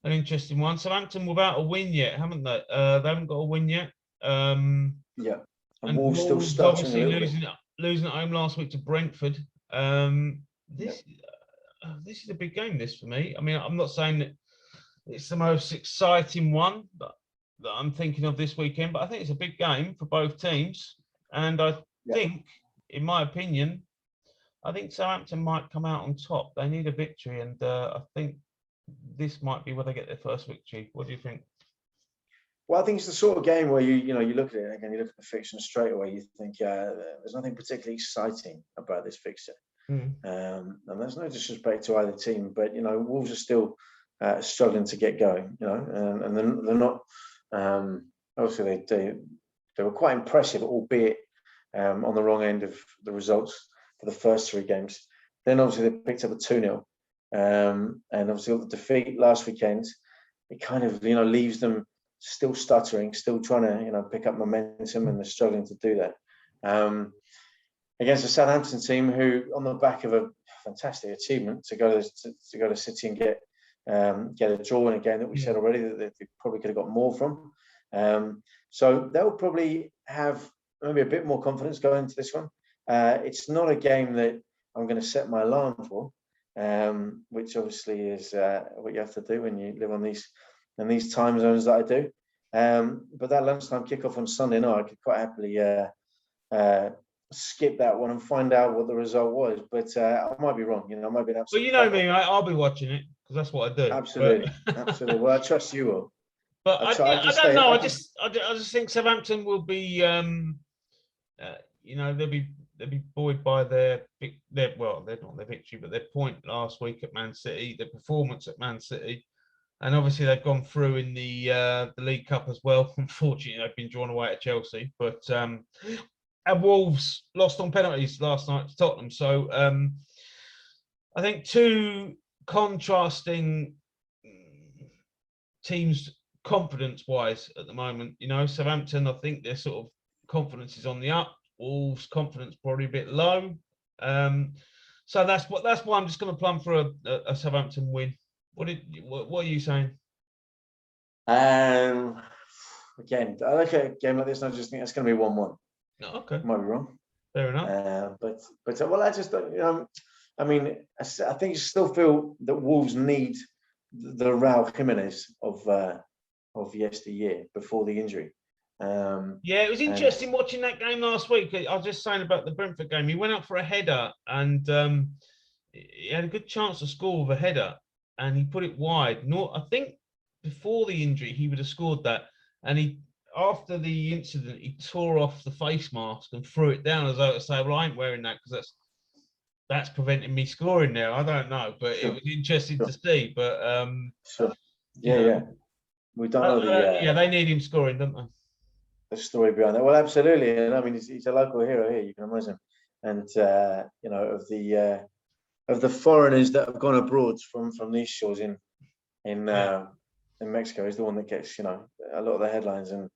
interesting one. Southampton without a win yet, haven't they? They haven't got a win yet.
And Wolves still stuttering
obviously losing at home last week to Brentford. This is a big game. This for me. I mean, I'm not saying that it's the most exciting one that I'm thinking of this weekend, but I think it's a big game for both teams. And I think, in my opinion, I think Southampton might come out on top. They need a victory, and I think this might be where they get their first victory. What do you think?
Well, I think it's the sort of game where you look at it again, you look at the fixture straight away, you think there's nothing particularly exciting about this fixture. And there's no disrespect to either team, but Wolves are still struggling to get going. And they're not. Obviously, they were quite impressive, albeit on the wrong end of the results for the first 3 games. Then obviously they picked up a 2-0, and obviously the defeat last weekend, it kind of leaves them still stuttering, still trying to pick up momentum, and they're struggling to do that against a Southampton team who, on the back of a fantastic achievement to go to City and get a draw in a game that we said already that they probably could have got more from. So they'll probably have maybe a bit more confidence going into this one. It's not a game that I'm going to set my alarm for, which obviously is what you have to do when you live on these time zones that I do. But that lunchtime kickoff on Sunday night, I could quite happily skip that one and find out what the result was. But I might be wrong. I might be an absolute.
Well, me, I'll be watching it because that's what I do.
Absolutely, absolutely. Well, I trust you will.
But I don't know. I just think Southampton will be, they'll be buoyed by they're not their victory, but their point last week at Man City, their performance at Man City, and obviously they've gone through in the League Cup as well. Unfortunately, they've been drawn away at Chelsea, but and Wolves lost on penalties last night to Tottenham. So I think 2 contrasting teams confidence-wise at the moment. Southampton, I think their sort of confidence is on the up. Wolves' confidence probably a bit low. So that's why I'm just going to plumb for a Southampton win. What are you saying?
Again, I look at a game like this and I just think it's going to be 1-1.
No, okay.
Might be wrong.
Fair enough.
But well, I just don't. I mean, I think you still feel that Wolves need the Raul Jimenez of yesteryear before the injury.
Yeah, it was interesting watching that game last week. I was just saying about the Brentford game. He went up for a header and he had a good chance to score with a header, and he put it wide. I think before the injury he would have scored that, and after the incident he tore off the face mask and threw it down as though to say, "Well, I ain't wearing that because that's preventing me scoring now." I don't know, but it was interesting to see. But
yeah, we don't know the
they need him scoring, don't they?
The story behind that. Well, absolutely, and I mean he's a local hero here. You can imagine, and of the foreigners that have gone abroad from these shores in Mexico, he's the one that gets a lot of the headlines. And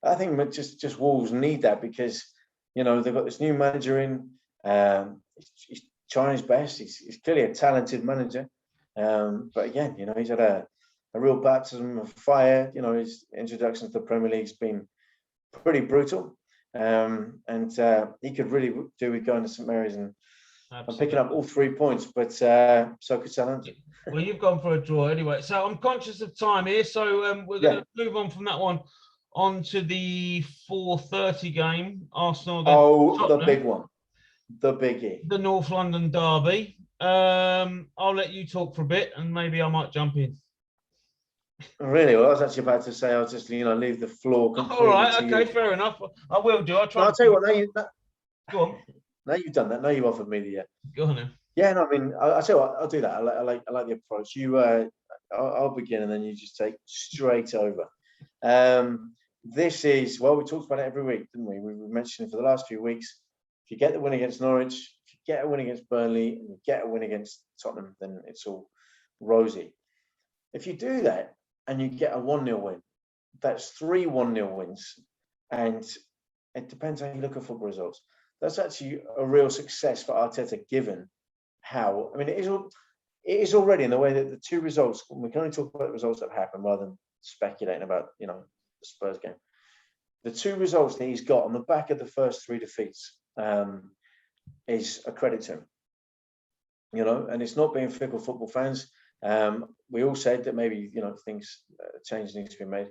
I think just Wolves need that because they've got this new manager in. He's trying his best. He's clearly a talented manager, but again, he's had a real baptism of fire. His introduction to the Premier League's been pretty brutal, and he could really do with going to St Mary's and picking up all 3 points, but so could Southampton.
Well, you've gone for a draw anyway, so I'm conscious of time here, so we're going to move on from that one on to the 4:30 game, Arsenal.
The big one, the biggie,
the North London derby. I'll let you talk for a bit, and maybe I might jump in.
Really? Well, I was actually about to say I'll just leave the floor completely.
All right, okay, fair enough. I will do. I'll try.
I'll tell you what.
Go on.
Now you've done that. Now you've offered me the.
Go on then.
Yeah, no, I mean, I'll tell you what. I'll do that. I like the approach. I'll begin, and then you just take straight over. This is we talked about it every week, didn't we? We mentioned it for the last few weeks. If you get the win against Norwich, if you get a win against Burnley, and you get a win against Tottenham, then it's all rosy. If you do that and you get a 1-0 win, that's 3 1-0 wins, and it depends how you look at football results. That's actually a real success for Arteta, given how, I mean, it is already in the way that the two results, we can only talk about the results that have happened rather than speculating about, the Spurs game. The two results that he's got on the back of the first 3 defeats is a credit to him, and it's not being fickle football fans. We all said that maybe, things change needs to be made.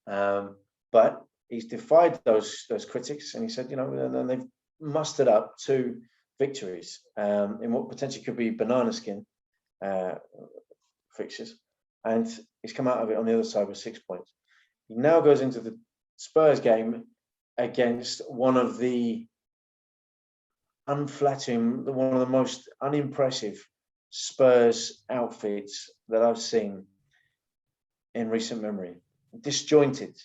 But he's defied those critics, and he said, and they've mustered up 2 victories in what potentially could be banana skin fixtures, and he's come out of it on the other side with 6 points. He now goes into the Spurs game against one of the unflattering, one of the most unimpressive Spurs outfits that I've seen in recent memory. Disjointed,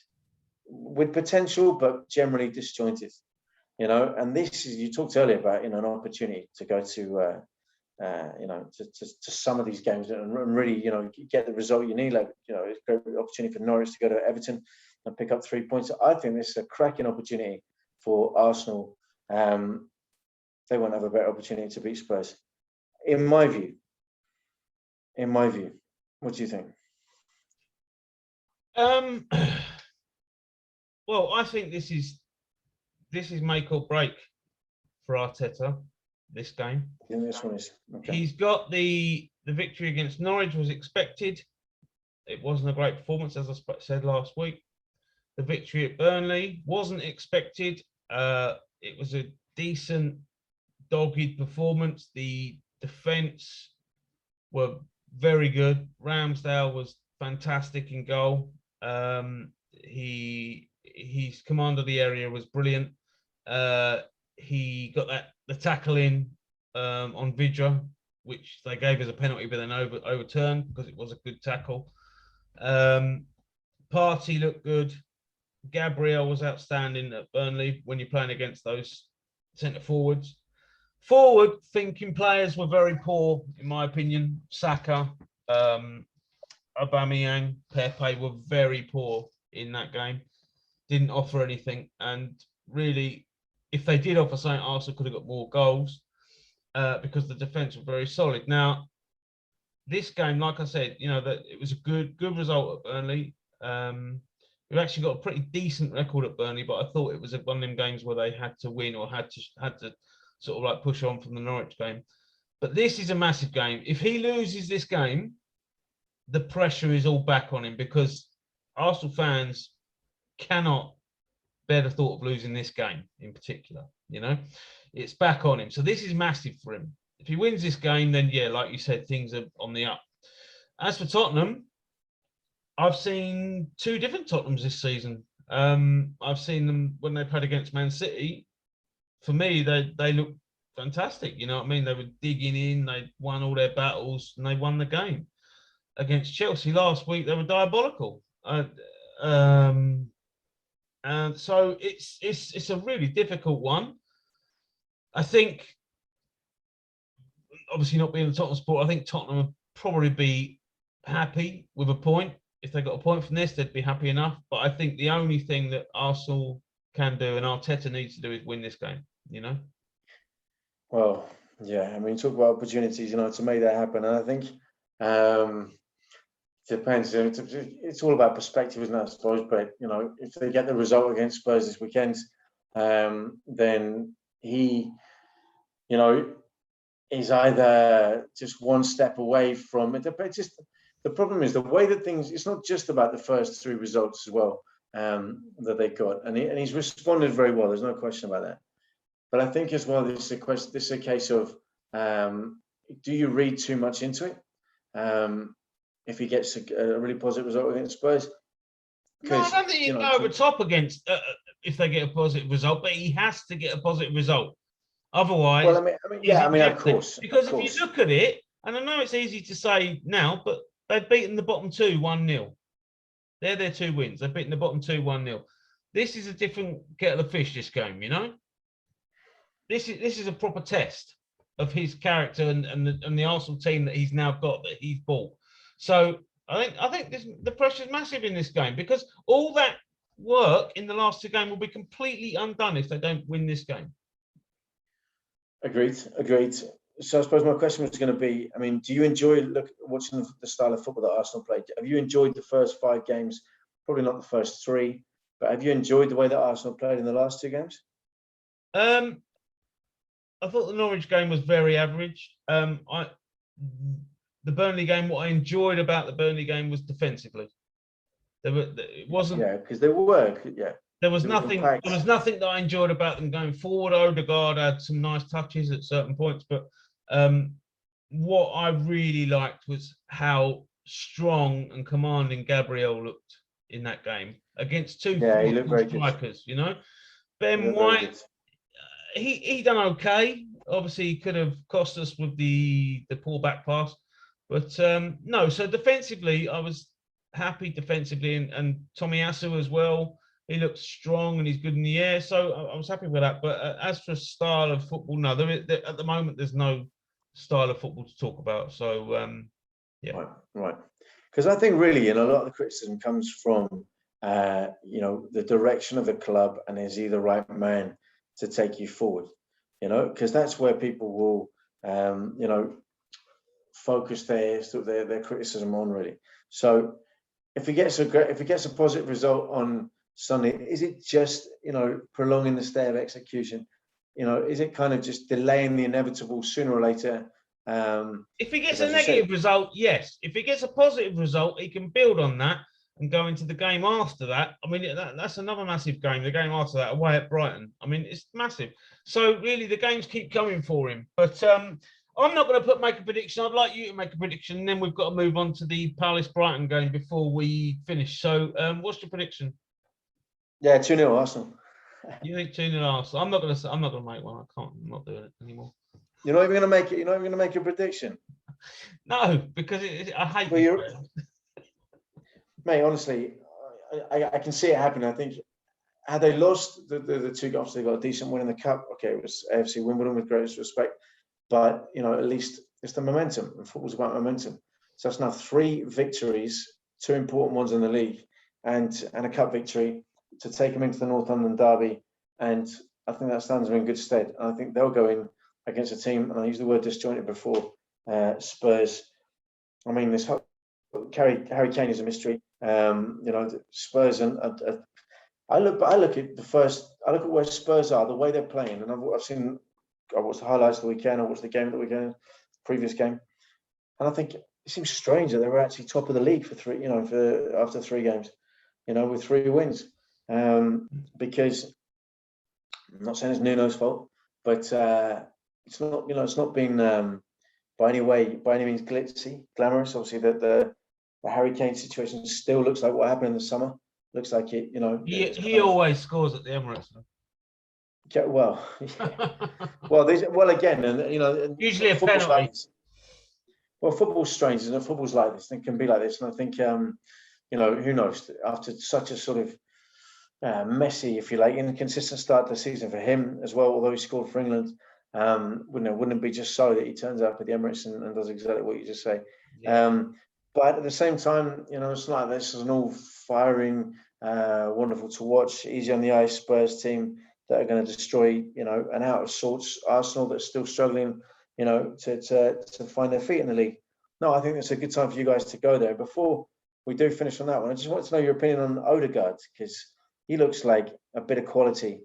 with potential, but generally disjointed. And this is, you talked earlier about, an opportunity to go to, to some of these games and really, get the result you need. Like, it's a great opportunity for Norwich to go to Everton and pick up 3 points. I think this is a cracking opportunity for Arsenal. They won't have a better opportunity to beat Spurs, in my view. What do you think?
Well, I think this is make or break for Arteta, this game.
Yeah, this one is. Okay.
He's got the victory against Norwich was expected. It wasn't a great performance, as I said last week. The victory at Burnley wasn't expected. It was a decent, dogged performance. The defence were very good. Ramsdale was fantastic in goal. His command of the area was brilliant. He got the tackle in on Vidra, which they gave as a penalty, but then overturned because it was a good tackle. Partey looked good. Gabriel was outstanding at Burnley when you're playing against those centre forwards. Forward-thinking players were very poor, in my opinion. Saka, Aubameyang, Pepe were very poor in that game. Didn't offer anything. And really, if they did offer something, Arsenal could have got more goals. because the defence were very solid. Now, this game, like I said, that it was a good result at Burnley. We've actually got a pretty decent record at Burnley, but I thought it was one of them games where they had to win or had to sort of like push on from the Norwich game. But this is a massive game. If he loses this game, the pressure is all back on him because Arsenal fans cannot bear the thought of losing this game in particular. It's back on him. So this is massive for him. If he wins this game, then yeah, like you said, things are on the up. As for Tottenham, I've seen two different Tottenhams this season. I've seen them when they played against Man City. For me, they look fantastic. You know what I mean? They were digging in. They won all their battles and they won the game. Against Chelsea last week, they were diabolical. And so it's a really difficult one. I think, obviously not being a Tottenham supporter, I think Tottenham would probably be happy with a point. If they got a point from this, they'd be happy enough. But I think the only thing that Arsenal can do and Arteta needs to do is win this game,
Well, yeah, I mean, talk about opportunities, to make that happen. And I think depends. It's all about perspective, isn't it, I suppose? But, if they get the result against Spurs this weekend, then he, is either just one step away from it. But the problem is the way that things. It's not just about the first three results as well that they got, and he's responded very well. There's no question about that. But I think as well, this is a case of do you read too much into it? If he gets a really positive result against Spurs,
no, I don't think you go over top against if they get a positive result, but he has to get a positive result. Otherwise,
well, I mean, of course.
Because if you look at it, and I know it's easy to say now, but they've beaten the bottom two 1-0. They're their two wins. They've beaten the bottom two 1-0. This is a different kettle of fish. This game, This is a proper test of his character and the Arsenal team that he's now got, that he's bought. So I think the pressure is massive in this game because all that work in the last two games will be completely undone if they don't win this game. Agreed.
So I suppose my question was going to be, I mean, do you enjoy watching the style of football that Arsenal played? Have you enjoyed the first 5 games? Probably not the first 3, but have you enjoyed the way that Arsenal played in the last 2 games?
I thought the Norwich game was very average. The Burnley game, what I enjoyed about the Burnley game was defensively. It wasn't.
Yeah, because they were. Yeah.
There was nothing that I enjoyed about them going forward. Odegaard had some nice touches at certain points, but what I really liked was how strong and commanding Gabriel looked in that game against two strikers. Ben White, he done okay. Obviously, he could have cost us with the poor back pass, but no. So defensively, I was happy defensively, and Tomiyasu as well. He looks strong and he's good in the air, so I was happy with that. But as for style of football, no, at the moment there's no style of football to talk about. So yeah,
right. Because I think really, a lot of the criticism comes from the direction of the club, and is he the right man to take you forward? Because that's where people will focus their criticism on, really. So if he gets a positive result on Sunday, is it just prolonging the stay of execution? Is it kind of just delaying the inevitable sooner or later?
If he gets a negative result, yes. If he gets a positive result, he can build on that and go into the game after that. I mean, that's another massive game. The game after that, away at Brighton. I mean, it's massive. So really, the games keep coming for him. But I'm not going to make a prediction. I'd like you to make a prediction, and then we've got to move on to the Palace-Brighton game before we finish. So what's your prediction?
Yeah, 2-0 Arsenal.
You think 2-0 Arsenal? I'm not going to make one. I can't. I'm not doing it anymore.
You're not even going to make it. You're not even going to make a prediction.
No, because I hate.
Mate, honestly, I can see it happening. I think had they lost the 2 games, they got a decent win in the cup. Okay, it was AFC Wimbledon with greatest respect, but at least it's the momentum. And football's about momentum. So that's now 3 victories, 2 important ones in the league, and a cup victory to take them into the North London derby. And I think that stands them in good stead. And I think they'll go in against a team, and I used the word disjointed before, Spurs. I mean, Harry Kane is a mystery. Spurs and I look at where Spurs are, the way they're playing, and I watched the highlights of the weekend. I watched the game of the weekend, previous game, and I think it seems strange that they were actually top of the league after 3 games, with 3 wins. Because I'm not saying it's Nuno's fault, but it's not been by any means glamorous. Obviously, the Harry Kane situation still looks like what happened in the summer. Looks like it,
He always scores at the Emirates.
Well, again, and
usually a penalty.
Like football's strange, and football's like this. It can be like this, and I think who knows? After such a sort of messy, if you like, inconsistent start to the season for him as well, although he scored for England, wouldn't it be just so that he turns up at the Emirates and does exactly what you just say? Yeah. But at the same time, it's like this is an all-firing, wonderful to watch, easy on the eye Spurs team that are going to destroy, an out of sorts Arsenal that's still struggling, to find their feet in the league. No, I think it's a good time for you guys to go there. Before we do finish on that one, I just want to know your opinion on Odegaard, because he looks like a bit of quality,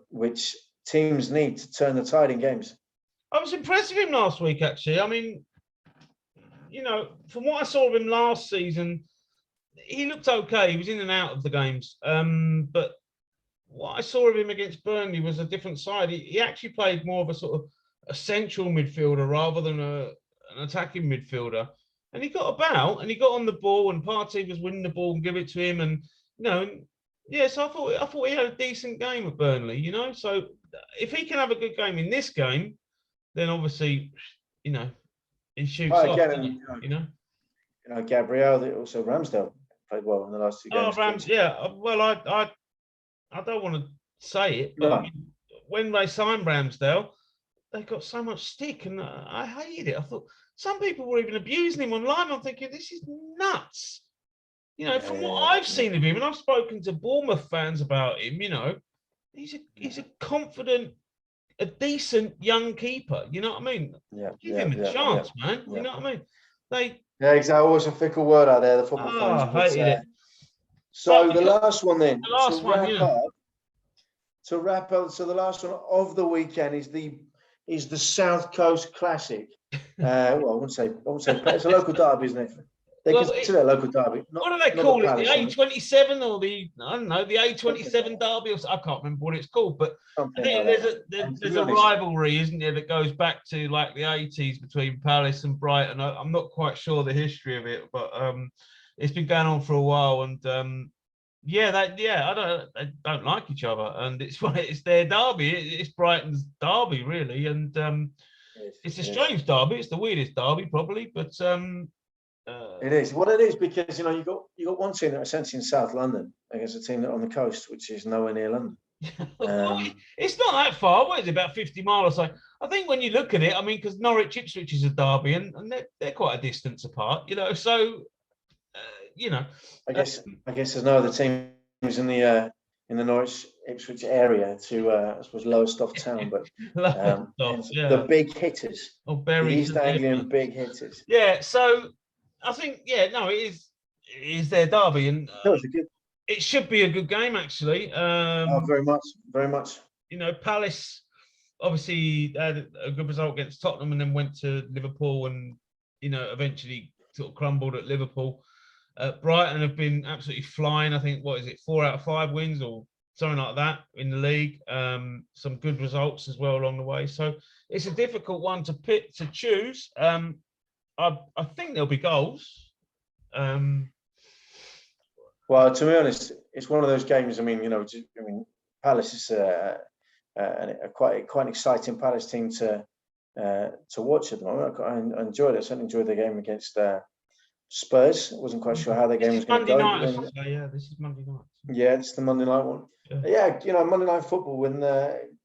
which teams need to turn the tide in games.
I was impressed with him last week, actually. I mean, from what I saw of him last season, he looked okay. He was in and out of the games. But what I saw of him against Burnley was a different side. He actually played more of a sort of a central midfielder rather than an attacking midfielder. And he got about and he got on the ball, and Partey was winning the ball and give it to him. And, so I thought he had a decent game at Burnley, So if he can have a good game in this game, then obviously, he shoots off,
again, Gabriel, also Ramsdale played well in the last 2 games.
Oh, Rams, yeah. Well, I don't want to say it, but when they signed Ramsdale, they got so much stick, and I hated it. I thought some people were even abusing him online. I'm thinking, this is nuts. From what I've seen of him, and I've spoken to Bournemouth fans about him, he's a confident, a decent young keeper. You know what I mean? Give him a chance, man. You know what I mean?
Exactly. Always a fickle word out there, the football fans.
I hated it.
So the last one then.
The last one,
To wrap up, so the last one of the weekend is the South Coast Classic. I wouldn't say it's a local derby, isn't it? They consider it a local derby.
What do they call it? The A27 or the A27 derby? Or I can't remember what it's called, but I think there's a rivalry, isn't there, that goes back to like the 80s between Palace and Brighton. I'm not quite sure the history of it, but it's been going on for a while, and they don't like each other, and it's their derby. It's Brighton's derby, really, and it's a strange derby. It's the weirdest derby, probably, but
it is what it is, because you got one team that are essentially in South London against a team that on the coast, which is nowhere near London.
It's not that far. What is it, about 50 miles or so? I think when you look at it, I mean, because Norwich Ipswich is a derby, and they're quite a distance apart, So,
I guess there's no other teams in the Norwich Ipswich area to I suppose Lowestoft town, but the big hitters, the East Anglian big hitters.
Yeah, so I think it is their derby, and it should be a good game, actually.
Very much.
Palace obviously had a good result against Tottenham, and then went to Liverpool, and eventually sort of crumbled at Liverpool. Brighton have been absolutely flying. I think 4 out of 5 wins or something like that in the league. Some good results as well along the way. So it's a difficult one to choose. I think there'll be goals.
Well, to be honest, it's one of those games. I mean, Palace is quite an exciting Palace team to watch at the moment. I enjoyed it. I certainly enjoyed the game against Spurs. I wasn't quite sure how the game was going to go.
This is Monday night.
Yeah, it's the Monday night one. Monday night football, when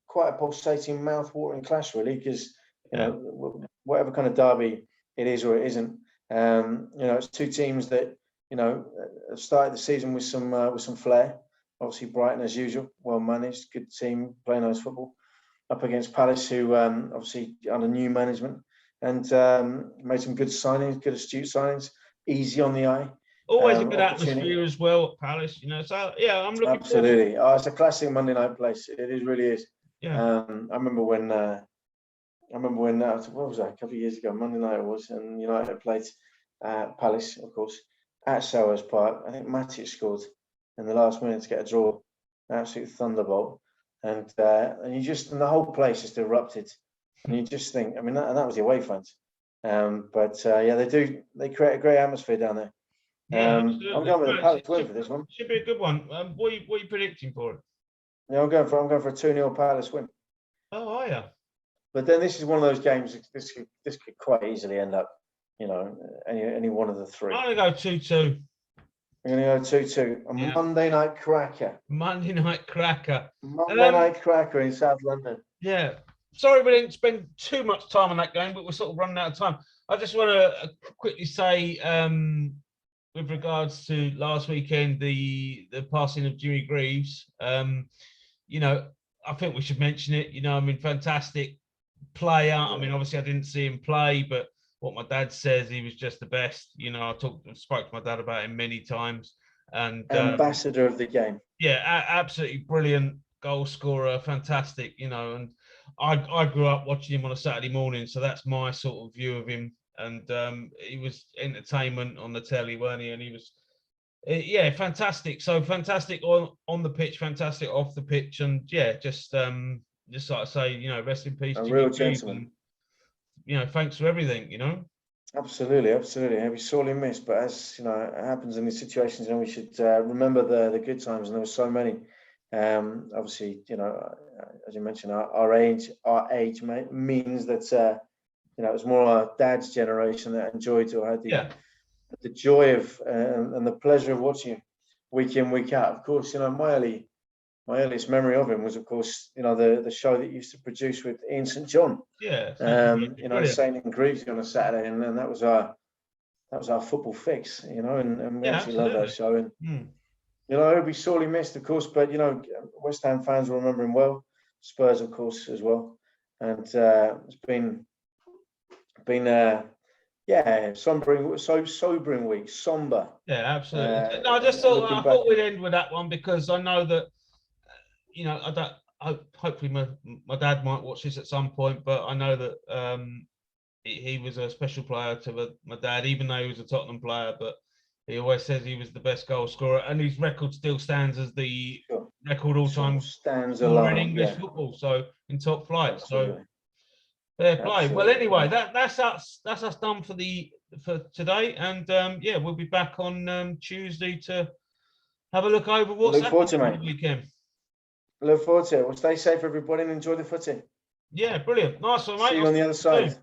quite a pulsating, mouth-watering clash, really, because whatever kind of derby it is or it isn't, it's 2 teams that have started the season with some flair. Obviously, Brighton, as usual, well managed, good team, playing nice football. up against Palace, who obviously under new management, and made some good signings, good astute signings, easy on the eye.
Always a good atmosphere as well at Palace, So yeah, I'm looking
absolutely. Oh, it's a classic Monday night place. It really is.
Yeah.
I remember when what was that? A couple of years ago, Monday night it was, and United played Palace, of course, at Selhurst Park. I think Matic scored in the last minute to get a draw, an absolute thunderbolt, and the whole place just erupted, and you just think, and that was the away fans, they create a great atmosphere down there.
Yeah,
I'm going with the Palace win for this one.
Should be a good one. What are you predicting for it?
Yeah, I'm going for a 2-0 Palace win.
Oh, are you?
But then this is one of those games. This could quite easily end up, any one of the three.
I'm going to go 2-2.
I'm going to go 2-2. A Monday night cracker.
Monday night cracker.
Monday night cracker in South London.
Yeah. Sorry we didn't spend too much time on that game, but we're sort of running out of time. I just want to quickly say, with regards to last weekend, the passing of Jimmy Greaves, I think we should mention it. Fantastic player. Obviously I didn't see him play, but what my dad says, he was just the best. I spoke to my dad about him many times, and
ambassador of the game.
Yeah, absolutely brilliant goal scorer, fantastic. And I grew up watching him on a Saturday morning, so that's my sort of view of him. And he was entertainment on the telly, weren't he? And he was, fantastic. So fantastic on the pitch, fantastic off the pitch, and just like I say, rest in peace,
a
Jimmy
real
Greaves,
gentleman.
And, thanks for everything.
Absolutely. He'll be sorely missed. But as it happens in these situations, we should remember the good times, and there were so many. Obviously, as you mentioned, our age means that it was more our dad's generation that enjoyed or had the joy of and the pleasure of watching him week in, week out. Of course, my earliest memory of him was, of course, the show that he used to produce with Ian St John.
Yeah.
Saint and Greaves on a Saturday, and then that was our football fix. And we actually love that show. And it'll be sorely missed, of course. But West Ham fans will remember him well. Spurs, of course, as well. And it's been sobering week, somber.
Yeah, absolutely. No, I just thought we'd end with that one, because I know that hopefully my dad might watch this at some point, but I know that he was a special player to my dad, even though he was a Tottenham player. But he always says he was the best goal scorer, and his record still stands as the record all-time scorer in English football. So in top flight.
Absolutely.
So fair play. Well, anyway, that's us done for today, and we'll be back on Tuesday to have a look over what's happening on the weekend.
Look forward to it. Well, stay safe, everybody, and enjoy the footy.
Yeah, brilliant. Nice one, mate.
See you on the other side.